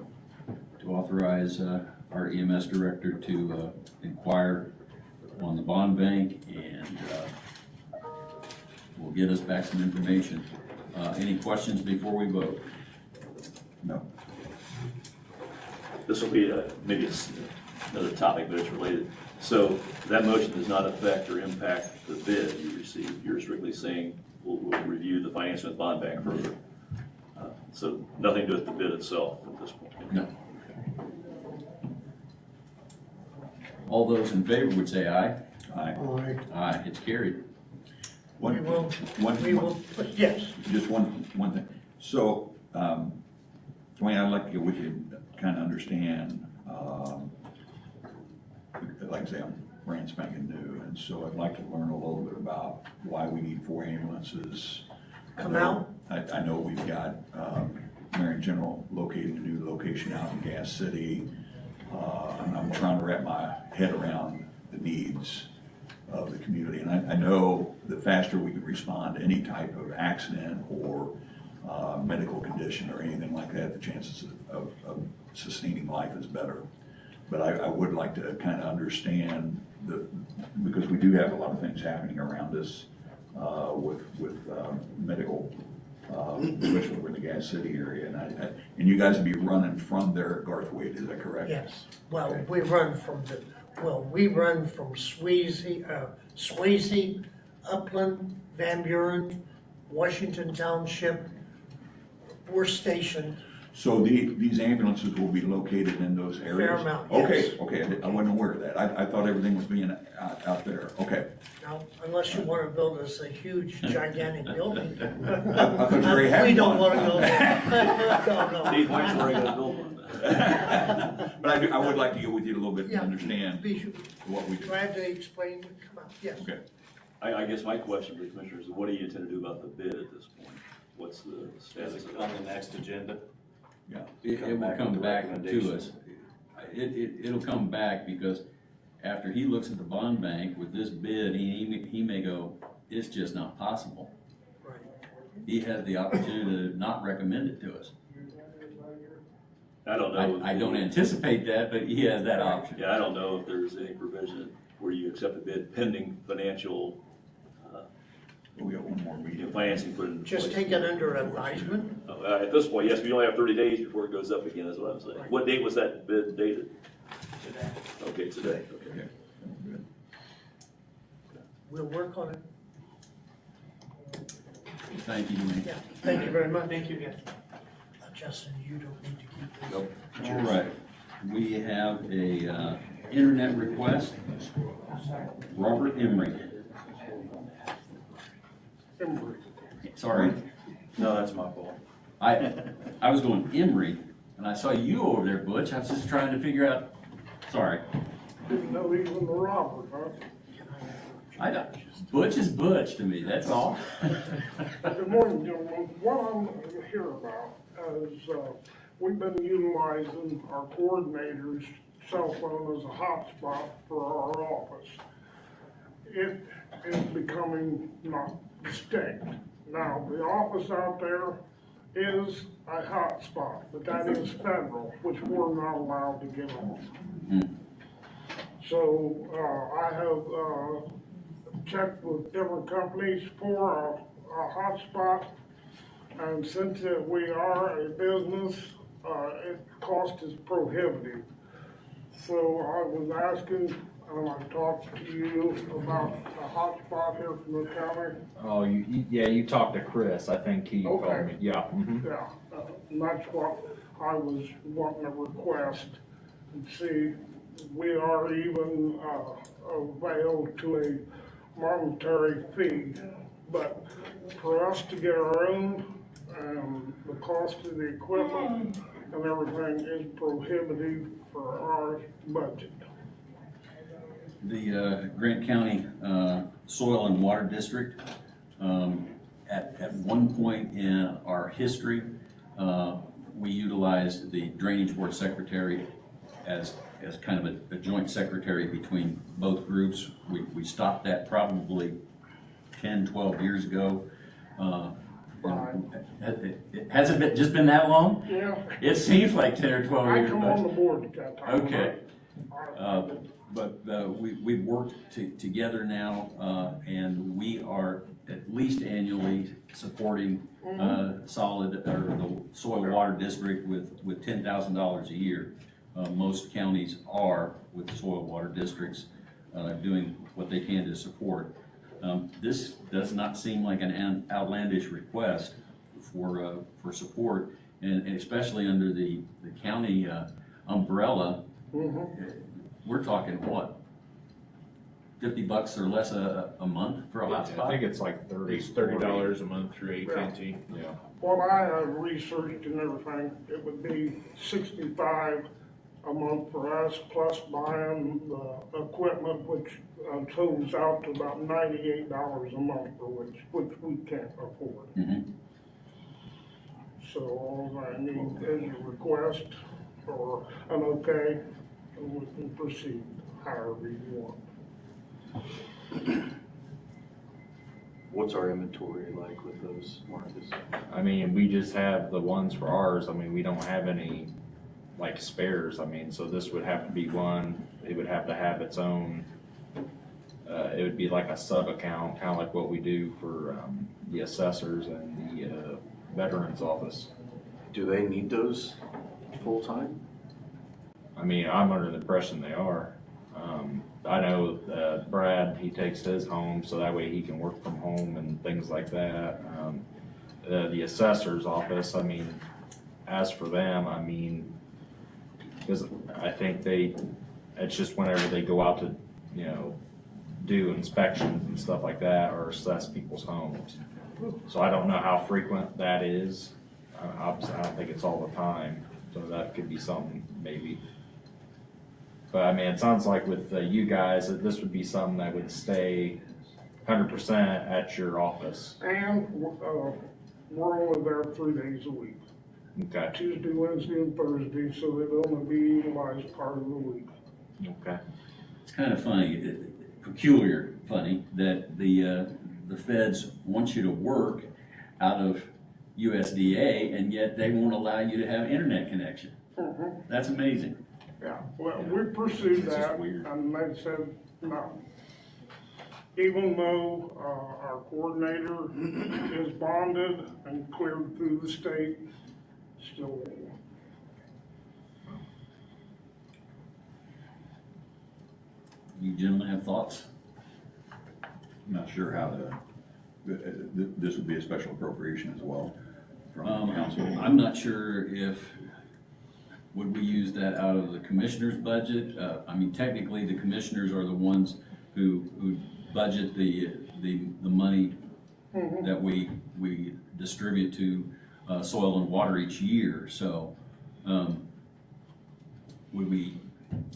to authorize our EMS director to inquire on the bond bank and will get us back some information. Any questions before we vote? No. This will be maybe another topic, but it's related. So that motion does not affect or impact the bid you received. You're strictly saying we'll review the financing with bond bank further. So nothing to do with the bid itself at this point. No. All those in favor would say aye. Aye. Aye. Aye, it's carried. One- We will, one- we will, yes. Just one thing. So, Dwayne, I'd like to get with you, kind of understand, like I say, I'm brand spanking new, and so I'd like to learn a little bit about why we need 4 ambulances. Come out? I know we've got, Marion General locating a new location out in Gas City. And I'm trying to wrap my head around the needs of the community. And I know the faster we can respond to any type of accident or medical condition or anything like that, the chances of sustaining life is better. But I would like to kind of understand because we do have a lot of things happening around us with medical, especially over in the Gas City area. And you guys would be running from there at Garthwaite, is that correct? Yes, well, Okay. we run from Swayze, Upland, Van Buren, Washington Township. We're stationed, So these ambulances will be located in those areas? Fairmount, yes. Okay, I wasn't aware of that. I thought everything was being out there. Okay. now, unless you want to build us a huge gigantic building. I thought you already had We don't one. want to go there. No, These points where I gotta build one. But I would like to get with you a little bit and Yeah. understand Be what we do. glad to explain, come out, yes. Okay. I guess my question for the commissioners is what do you intend to do about the bid at this point? What's the Is status it of on it? the next agenda? Yeah. It Come will back come with the back to recommendation. us. It'll come back because after he looks at the bond bank with this bid, he may go, it's just not possible. Right. He had the opportunity to not recommend it to us. I don't know. I don't anticipate that, but he has that option. Yeah, I don't know if there's any provision where you accept a bid pending financial, We got one more meeting. financing put in place. Just take it under advisement. At this point, yes, we only have 30 days before it goes up again, is what I'm saying. What date was that bid dated? Today. Okay, today, okay. Okay. Good. We'll work on it. Thank you, Dwayne. Yeah, thank you very much. Thank you, guys. Justin, you don't need to keep this. Nope. All right, we have a, internet request. Robert Emery. Sorry, No, that's my fault. I was going Emery, and I saw you over there, Butch. I was just trying to figure out, sorry. Didn't know he was in the Robert, huh? I don't, Butch is Butch to me, that's all. Good morning, gentlemen. What I'm here about is, we've been utilizing our coordinator's cell phone as a hotspot for our office. It is becoming not distinct. Now, the office out there is a hotspot, but that is federal, which we're not allowed to get on. So, I have, checked with different companies for a hotspot. And since we are a business, it cost is prohibitive. So I was asking, I talked to you about a hotspot here from the county. Oh, yeah, you talked to Chris, I think he called Okay. me, yeah. Mhm. Yeah, and that's what I was wanting to request and see. We are even, availed to a monetary fee, but for us to get our own, the cost of the equipment and everything is prohibitive for our budget. The Grant County Soil and Water District, at one point in our history, we utilized the Drainage Board Secretary as kind of a joint secretary between both groups. We stopped that probably 10, 12 years ago. Has it just been that long? Yeah, It seems like 10 or 12 I years. come on the board at that time. Okay. But we've worked together now, and we are at least annually supporting solid, or the Soil and Water District with $10,000 a year. Most counties are, with soil and water districts, doing what they can to support. This does not seem like an outlandish request for support, and especially under the county umbrella. We're talking what, $50 or less a month for a hotspot? I think it's like 30. It's $30 a month through AT&T. Yeah. What I have researched and everything, it would be $65 a month for us, plus buying the equipment, which totals out to about $98 a month, for which we can't afford. So all I need is a request or an okay, and we can proceed however you want. What's our inventory like with those, Marcus? I mean, we just have the ones for ours, I mean, we don't have any like spares, I mean, so this would have to be one, it would have to have its own, it would be like a sub account, kind of like what we do for the assessors and the veterans office. Do they need those full-time? I mean, I'm under the impression they are. I know Brad, he takes his home, so that way he can work from home and things like that. The assessor's office, I mean, as for them, I mean, because I think it's just whenever they go out to, you know, do inspections and stuff like that, or assess people's homes. So I don't know how frequent that is. Obviously, I don't think it's all the time, so that could be something maybe. But I mean, it sounds like with you guys, that this would be something that would stay 100% at your office. And we're only there 3 days a week, Okay, Tuesday, Wednesday, and Thursday, so they'd only be utilized part of the week. okay. It's kind of funny, peculiar funny, that the feds want you to work out of USDA, and yet they won't allow you to have internet connection. That's amazing. Yeah, well, we pursued It's just that, weird. and they said no. Even though our coordinator is bonded and cleared through the state, still won't. You gentlemen have thoughts? I'm not sure how this would be a special appropriation as well from council? I'm not sure if, would we use that out of the commissioner's budget? I mean, technically, the commissioners are the ones who budget the money that we distribute to soil and water each year, so,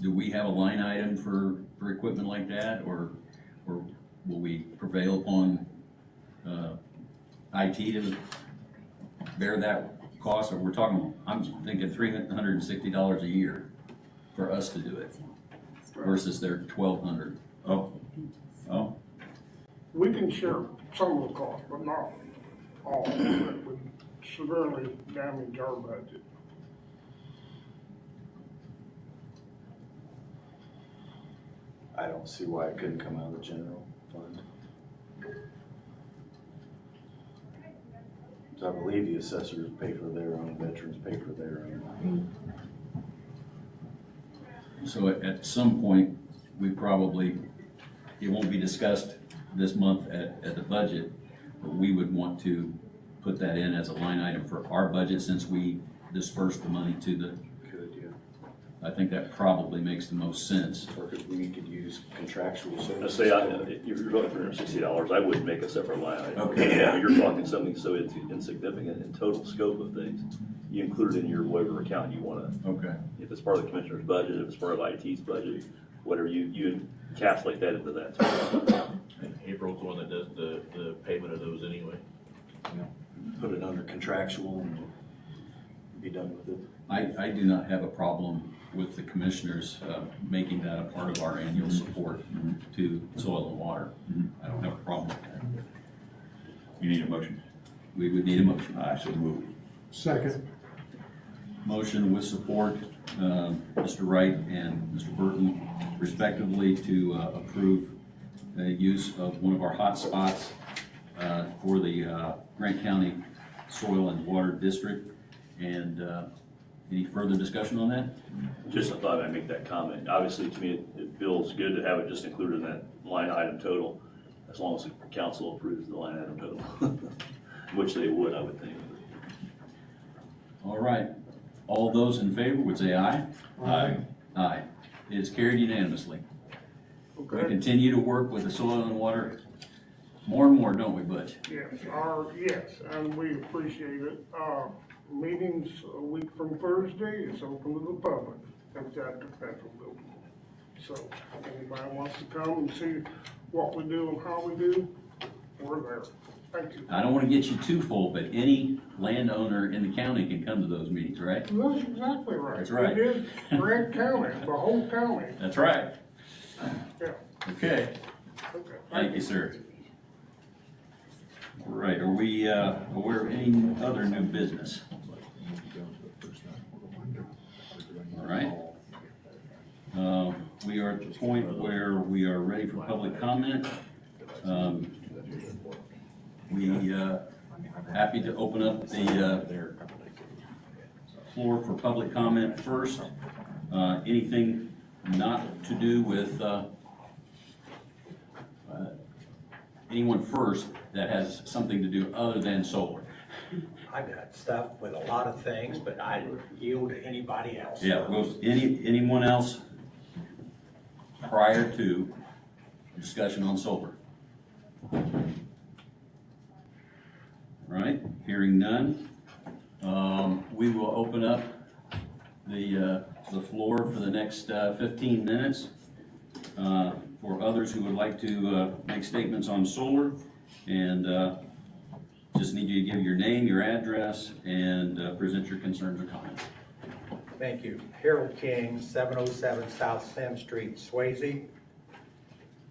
do we have a line item for equipment like that, or will we prevail upon, IT to bear that cost? Or we're talking, I'm thinking $360 a year for us to do it versus their $1,200. Oh, We can share some of the cost, but not all. It would severely damage our budget. I don't see why it couldn't come out of the general fund. So I believe the assessors pay for their own, veterans pay for their own. So at some point, we probably, it won't be discussed this month at the budget, but we would want to put that in as a line item for our budget since we disperse the money to the, Could, yeah. I think that probably makes the most sense. Or we could use contractual Let's services. say, if you're going for $360, I wouldn't make a separate line item. Okay. Yeah, you're talking something so insignificant in total scope of things. You include it in your whatever account you wanna, Okay. if it's part of the commissioner's budget, if it's part of IT's budget, whatever, you encapsulate that into that total. And April's the one that does the payment of those anyway. Put it under contractual and be done with it. I do not have a problem with the commissioners making that a part of our annual support to soil and water. I don't have a problem with that. you need a motion? We would need a motion. I so move. Second. Motion with support, Mr. Wright and Mr. Burton respectively to approve the use of one of our hot spots for the Grant County Soil and Water District. And any further discussion on that? Just thought I'd make that comment. Obviously, to me, it feels good to have it just included in that line item total, as long as the council approves the line item total, which they would, I would think. All right. All those in favor would say aye. Aye. Aye. It is carried unanimously. We Okay? continue to work with the soil and water more and more, don't we, Butch? Yes, and we appreciate it. Meetings a week from Thursday is open to the public. It's at the federal building. So if anybody wants to come and see what we do and how we do, we're there. Thank you. I don't want to get you too full, but any landowner in the county can come to those meetings, right? That's exactly right. That's right. It is Grant County, the whole county. That's right. Yeah, Okay. okay. Thank you, sir. All right, are we aware of any other new business? All right. We are at the point where we are ready for public comment. We happy to open up the floor for public comment first. Anything not to do with anyone first that has something to do other than solar? I got stuff with a lot of things, but I yield to anybody else. Yeah, well, anyone else prior to discussion on solar? All right, hearing none, we will open up the floor for the next 15 minutes for others who would like to make statements on solar. And just need you to give your name, your address, and present your concerns or comments. Thank you. Harold King, 707 South Sam Street, Swayze.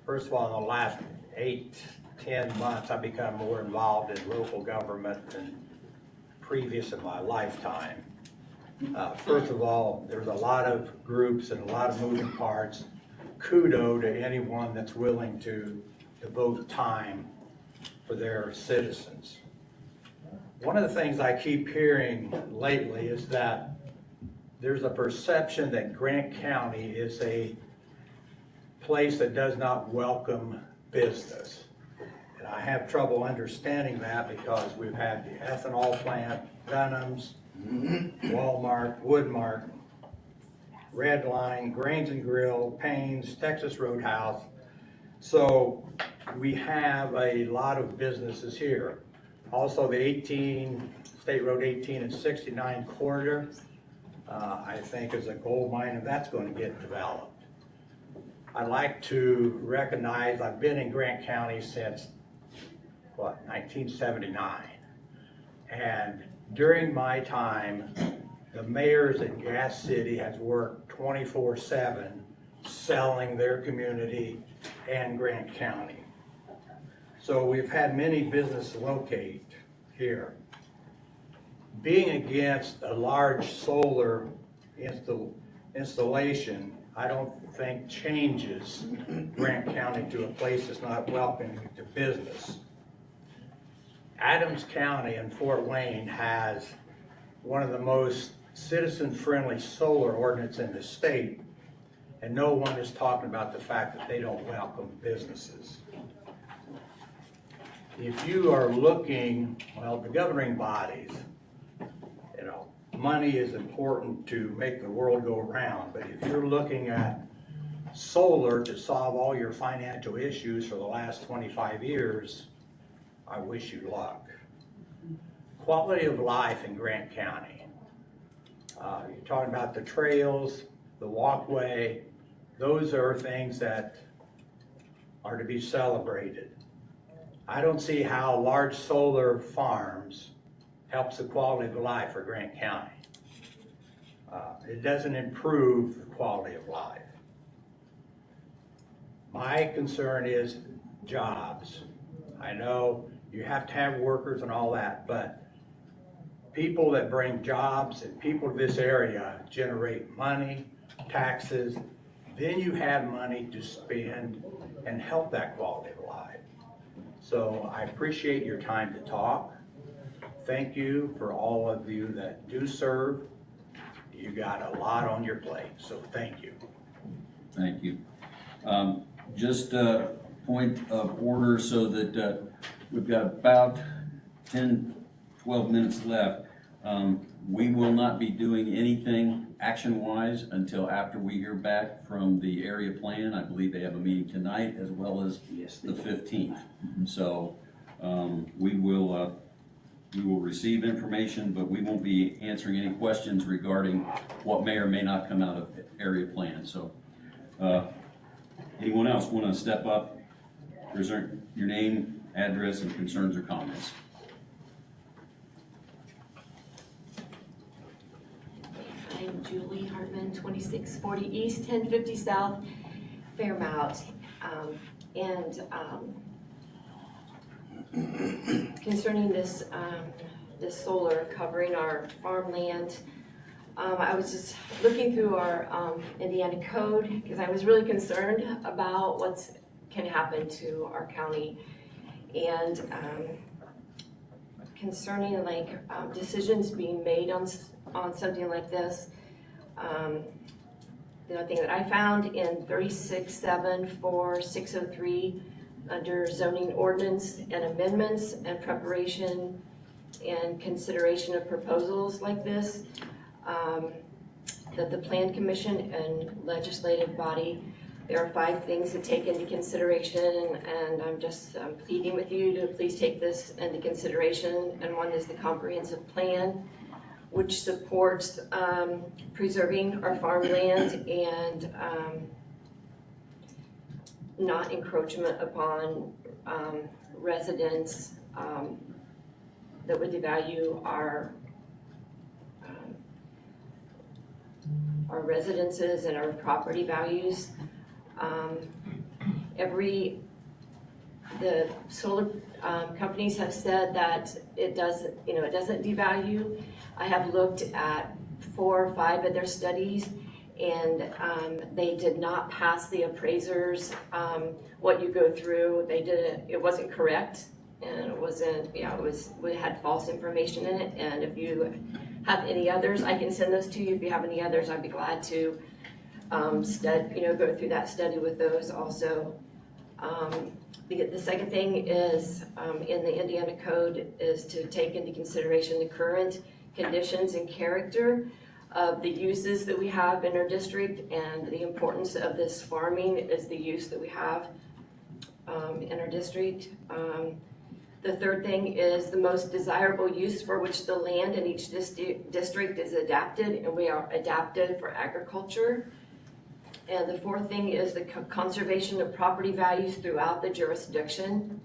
First of all, in the last 8-10 months, I've become more involved in local government than previous in my lifetime. First of all, there's a lot of groups and a lot of moving parts. Kudos to anyone that's willing to devote time for their citizens. One of the things I keep hearing lately is that there's a perception that Grant County is a place that does not welcome business. And I have trouble understanding that because we've had the ethanol plant, Dunham's, Walmart, Woodmark, Red Line, Grains and Grill, Payne's, Texas Roadhouse. So we have a lot of businesses here. Also the State Road 18 and 69 corridor, I think is a gold mine, and that's going to get developed. I'd like to recognize, I've been in Grant County since, 1979. And during my time, the mayors in Gas City has worked 24/7 selling their community and Grant County. So we've had many businesses locate here. Being against a large solar installation, I don't think changes Grant County to a place that's not welcoming to business. Adams County and Fort Wayne has one of the most citizen-friendly solar ordinance in the state, and no one is talking about the fact that they don't welcome businesses. If you are looking, well, the governing bodies, you know, money is important to make the world go round, but if you're looking at solar to solve all your financial issues for the last 25 years, I wish you luck. Quality of life in Grant County. You're talking about the trails, the walkway, those are things that are to be celebrated. I don't see how large solar farms helps the quality of life for Grant County. It doesn't improve the quality of life. My concern is jobs. I know you have to have workers and all that, but people that bring jobs and people to this area generate money, taxes, then you have money to spend and help that quality of life. So I appreciate your time to talk. Thank you for all of you that do serve. You got a lot on your plate, so thank you. Thank you. Just a point of order so that we've got about 10, 12 minutes left. We will not be doing anything action-wise until after we hear back from the area plan. I believe they have a meeting tonight as well as the 15th. So we will receive information, but we won't be answering any questions regarding what may or may not come out of area plan. So anyone else want to step up, present your name, address, and concerns or comments? I'm Julie Hartman, 2640 East, 1050 South, Fairmount. Concerning this solar covering our farmland, I was just looking through our Indiana code because I was really concerned about what can happen to our county, and concerning like decisions being made on something like this. The other thing that I found in 36.74603 under zoning ordinance and amendments and preparation and consideration of proposals like this, that the Plan Commission and legislative body, there are 5 things to take into consideration, and I'm just pleading with you to please take this into consideration. And one is the comprehensive plan, which supports preserving our farmland and not encroachment upon residents that would devalue our residences and our property values. The solar companies have said that it doesn't devalue. I have looked at 4 or 5 of their studies, and they did not pass the appraisers what you go through. It wasn't correct, and it wasn't, it had false information in it. And if you have any others, I can send those to you. If you have any others, I'd be glad to go through that study with those also. The second thing is, in the Indiana code, is to take into consideration the current conditions and character of the uses that we have in our district, and the importance of this farming is the use that we have in our district. The third thing is the most desirable use for which the land in each district is adapted, and we are adapted for agriculture. And the fourth thing is the conservation of property values throughout the jurisdiction.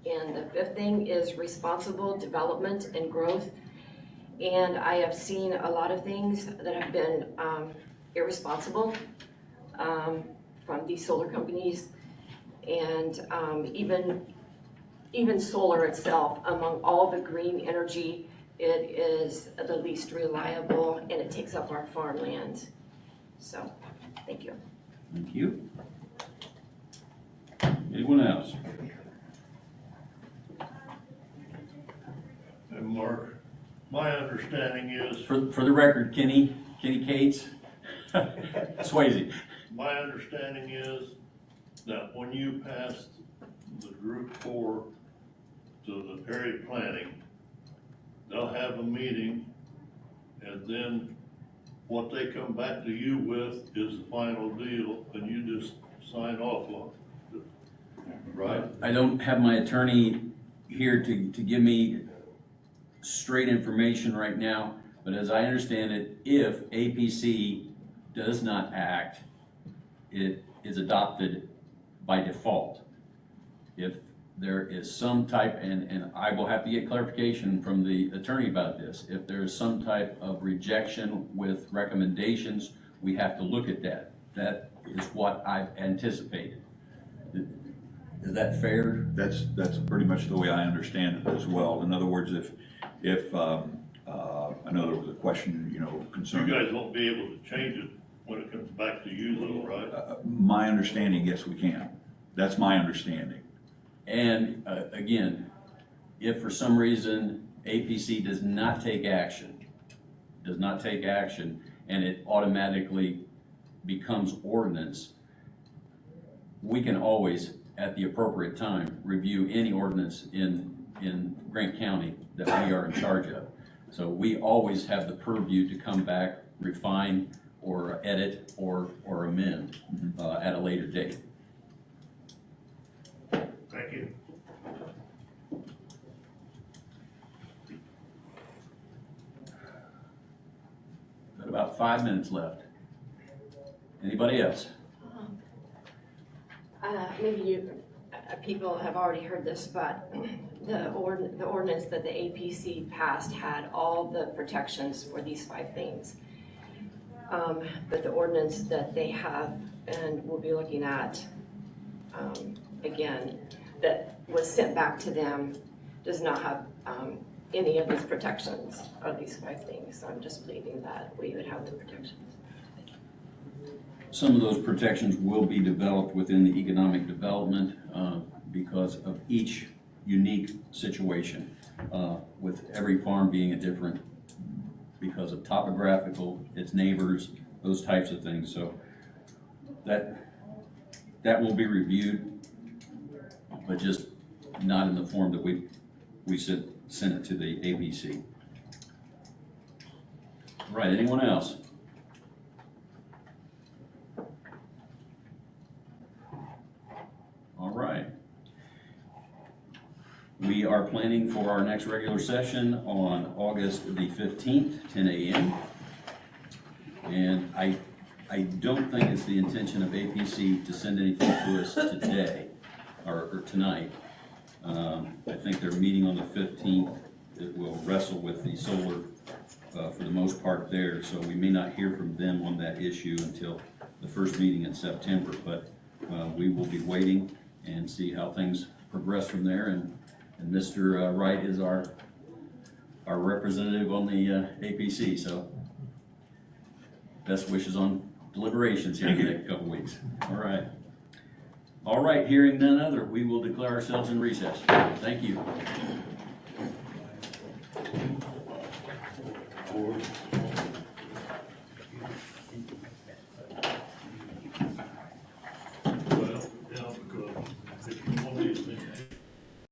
And the fifth thing is responsible development and growth. And I have seen a lot of things that have been irresponsible from these solar companies, and even solar itself. Among all the green energy, it is the least reliable, and it takes up our farmland. So, thank you. Thank you. Anyone else? And Mark, my understanding is, For the record, Kenny Cates, Swayze. my understanding is that when you pass the Group 4 to the area planning, they'll have a meeting, and then what they come back to you with is the final deal, and you just sign off on it, right? I don't have my attorney here to give me straight information right now, but as I understand it, if APC does not act, it is adopted by default. If there is some type, and I will have to get clarification from the attorney about this, if there is some type of rejection with recommendations, we have to look at that. That is what I've anticipated. Is that fair? That's pretty much the way I understand it as well. In other words, if I know there was a question, You concerning. guys won't be able to change it when it comes back to you though, right? My understanding, yes, we can. That's my understanding. And again, if for some reason APC does not take action, and it automatically becomes ordinance, we can always, at the appropriate time, review any ordinance in Grant County that we are in charge of. So we always have the purview to come back, refine, or edit, or amend at a later date. Thank you. Got about 5 minutes left. Anybody else? Maybe people have already heard this, but the ordinance that the APC passed had all the protections for these 5 things. But the ordinance that they have, and we'll be looking at again, that was sent back to them, does not have any of these protections of these 5 things. So I'm just believing that we would have the protections. Some of those protections will be developed within the economic development because of each unique situation, with every farm being a different, because of topographical, its neighbors, those types of things. So that will be reviewed, but just not in the form that we sent it to the APC. All right, anyone else? All right. We are planning for our next regular session on August the 15th, 10 a.m. And I don't think it's the intention of APC to send anything to us today or tonight. I think they're meeting on the 15th. It will wrestle with the solar for the most part there, so we may not hear from them on that issue until the first meeting in September, but we will be waiting and see how things progress from there. And Mr. Wright is our representative on the APC, so best wishes on deliberations here in the next couple weeks. All right. All right, hearing none other, we will declare ourselves in recess. Thank you.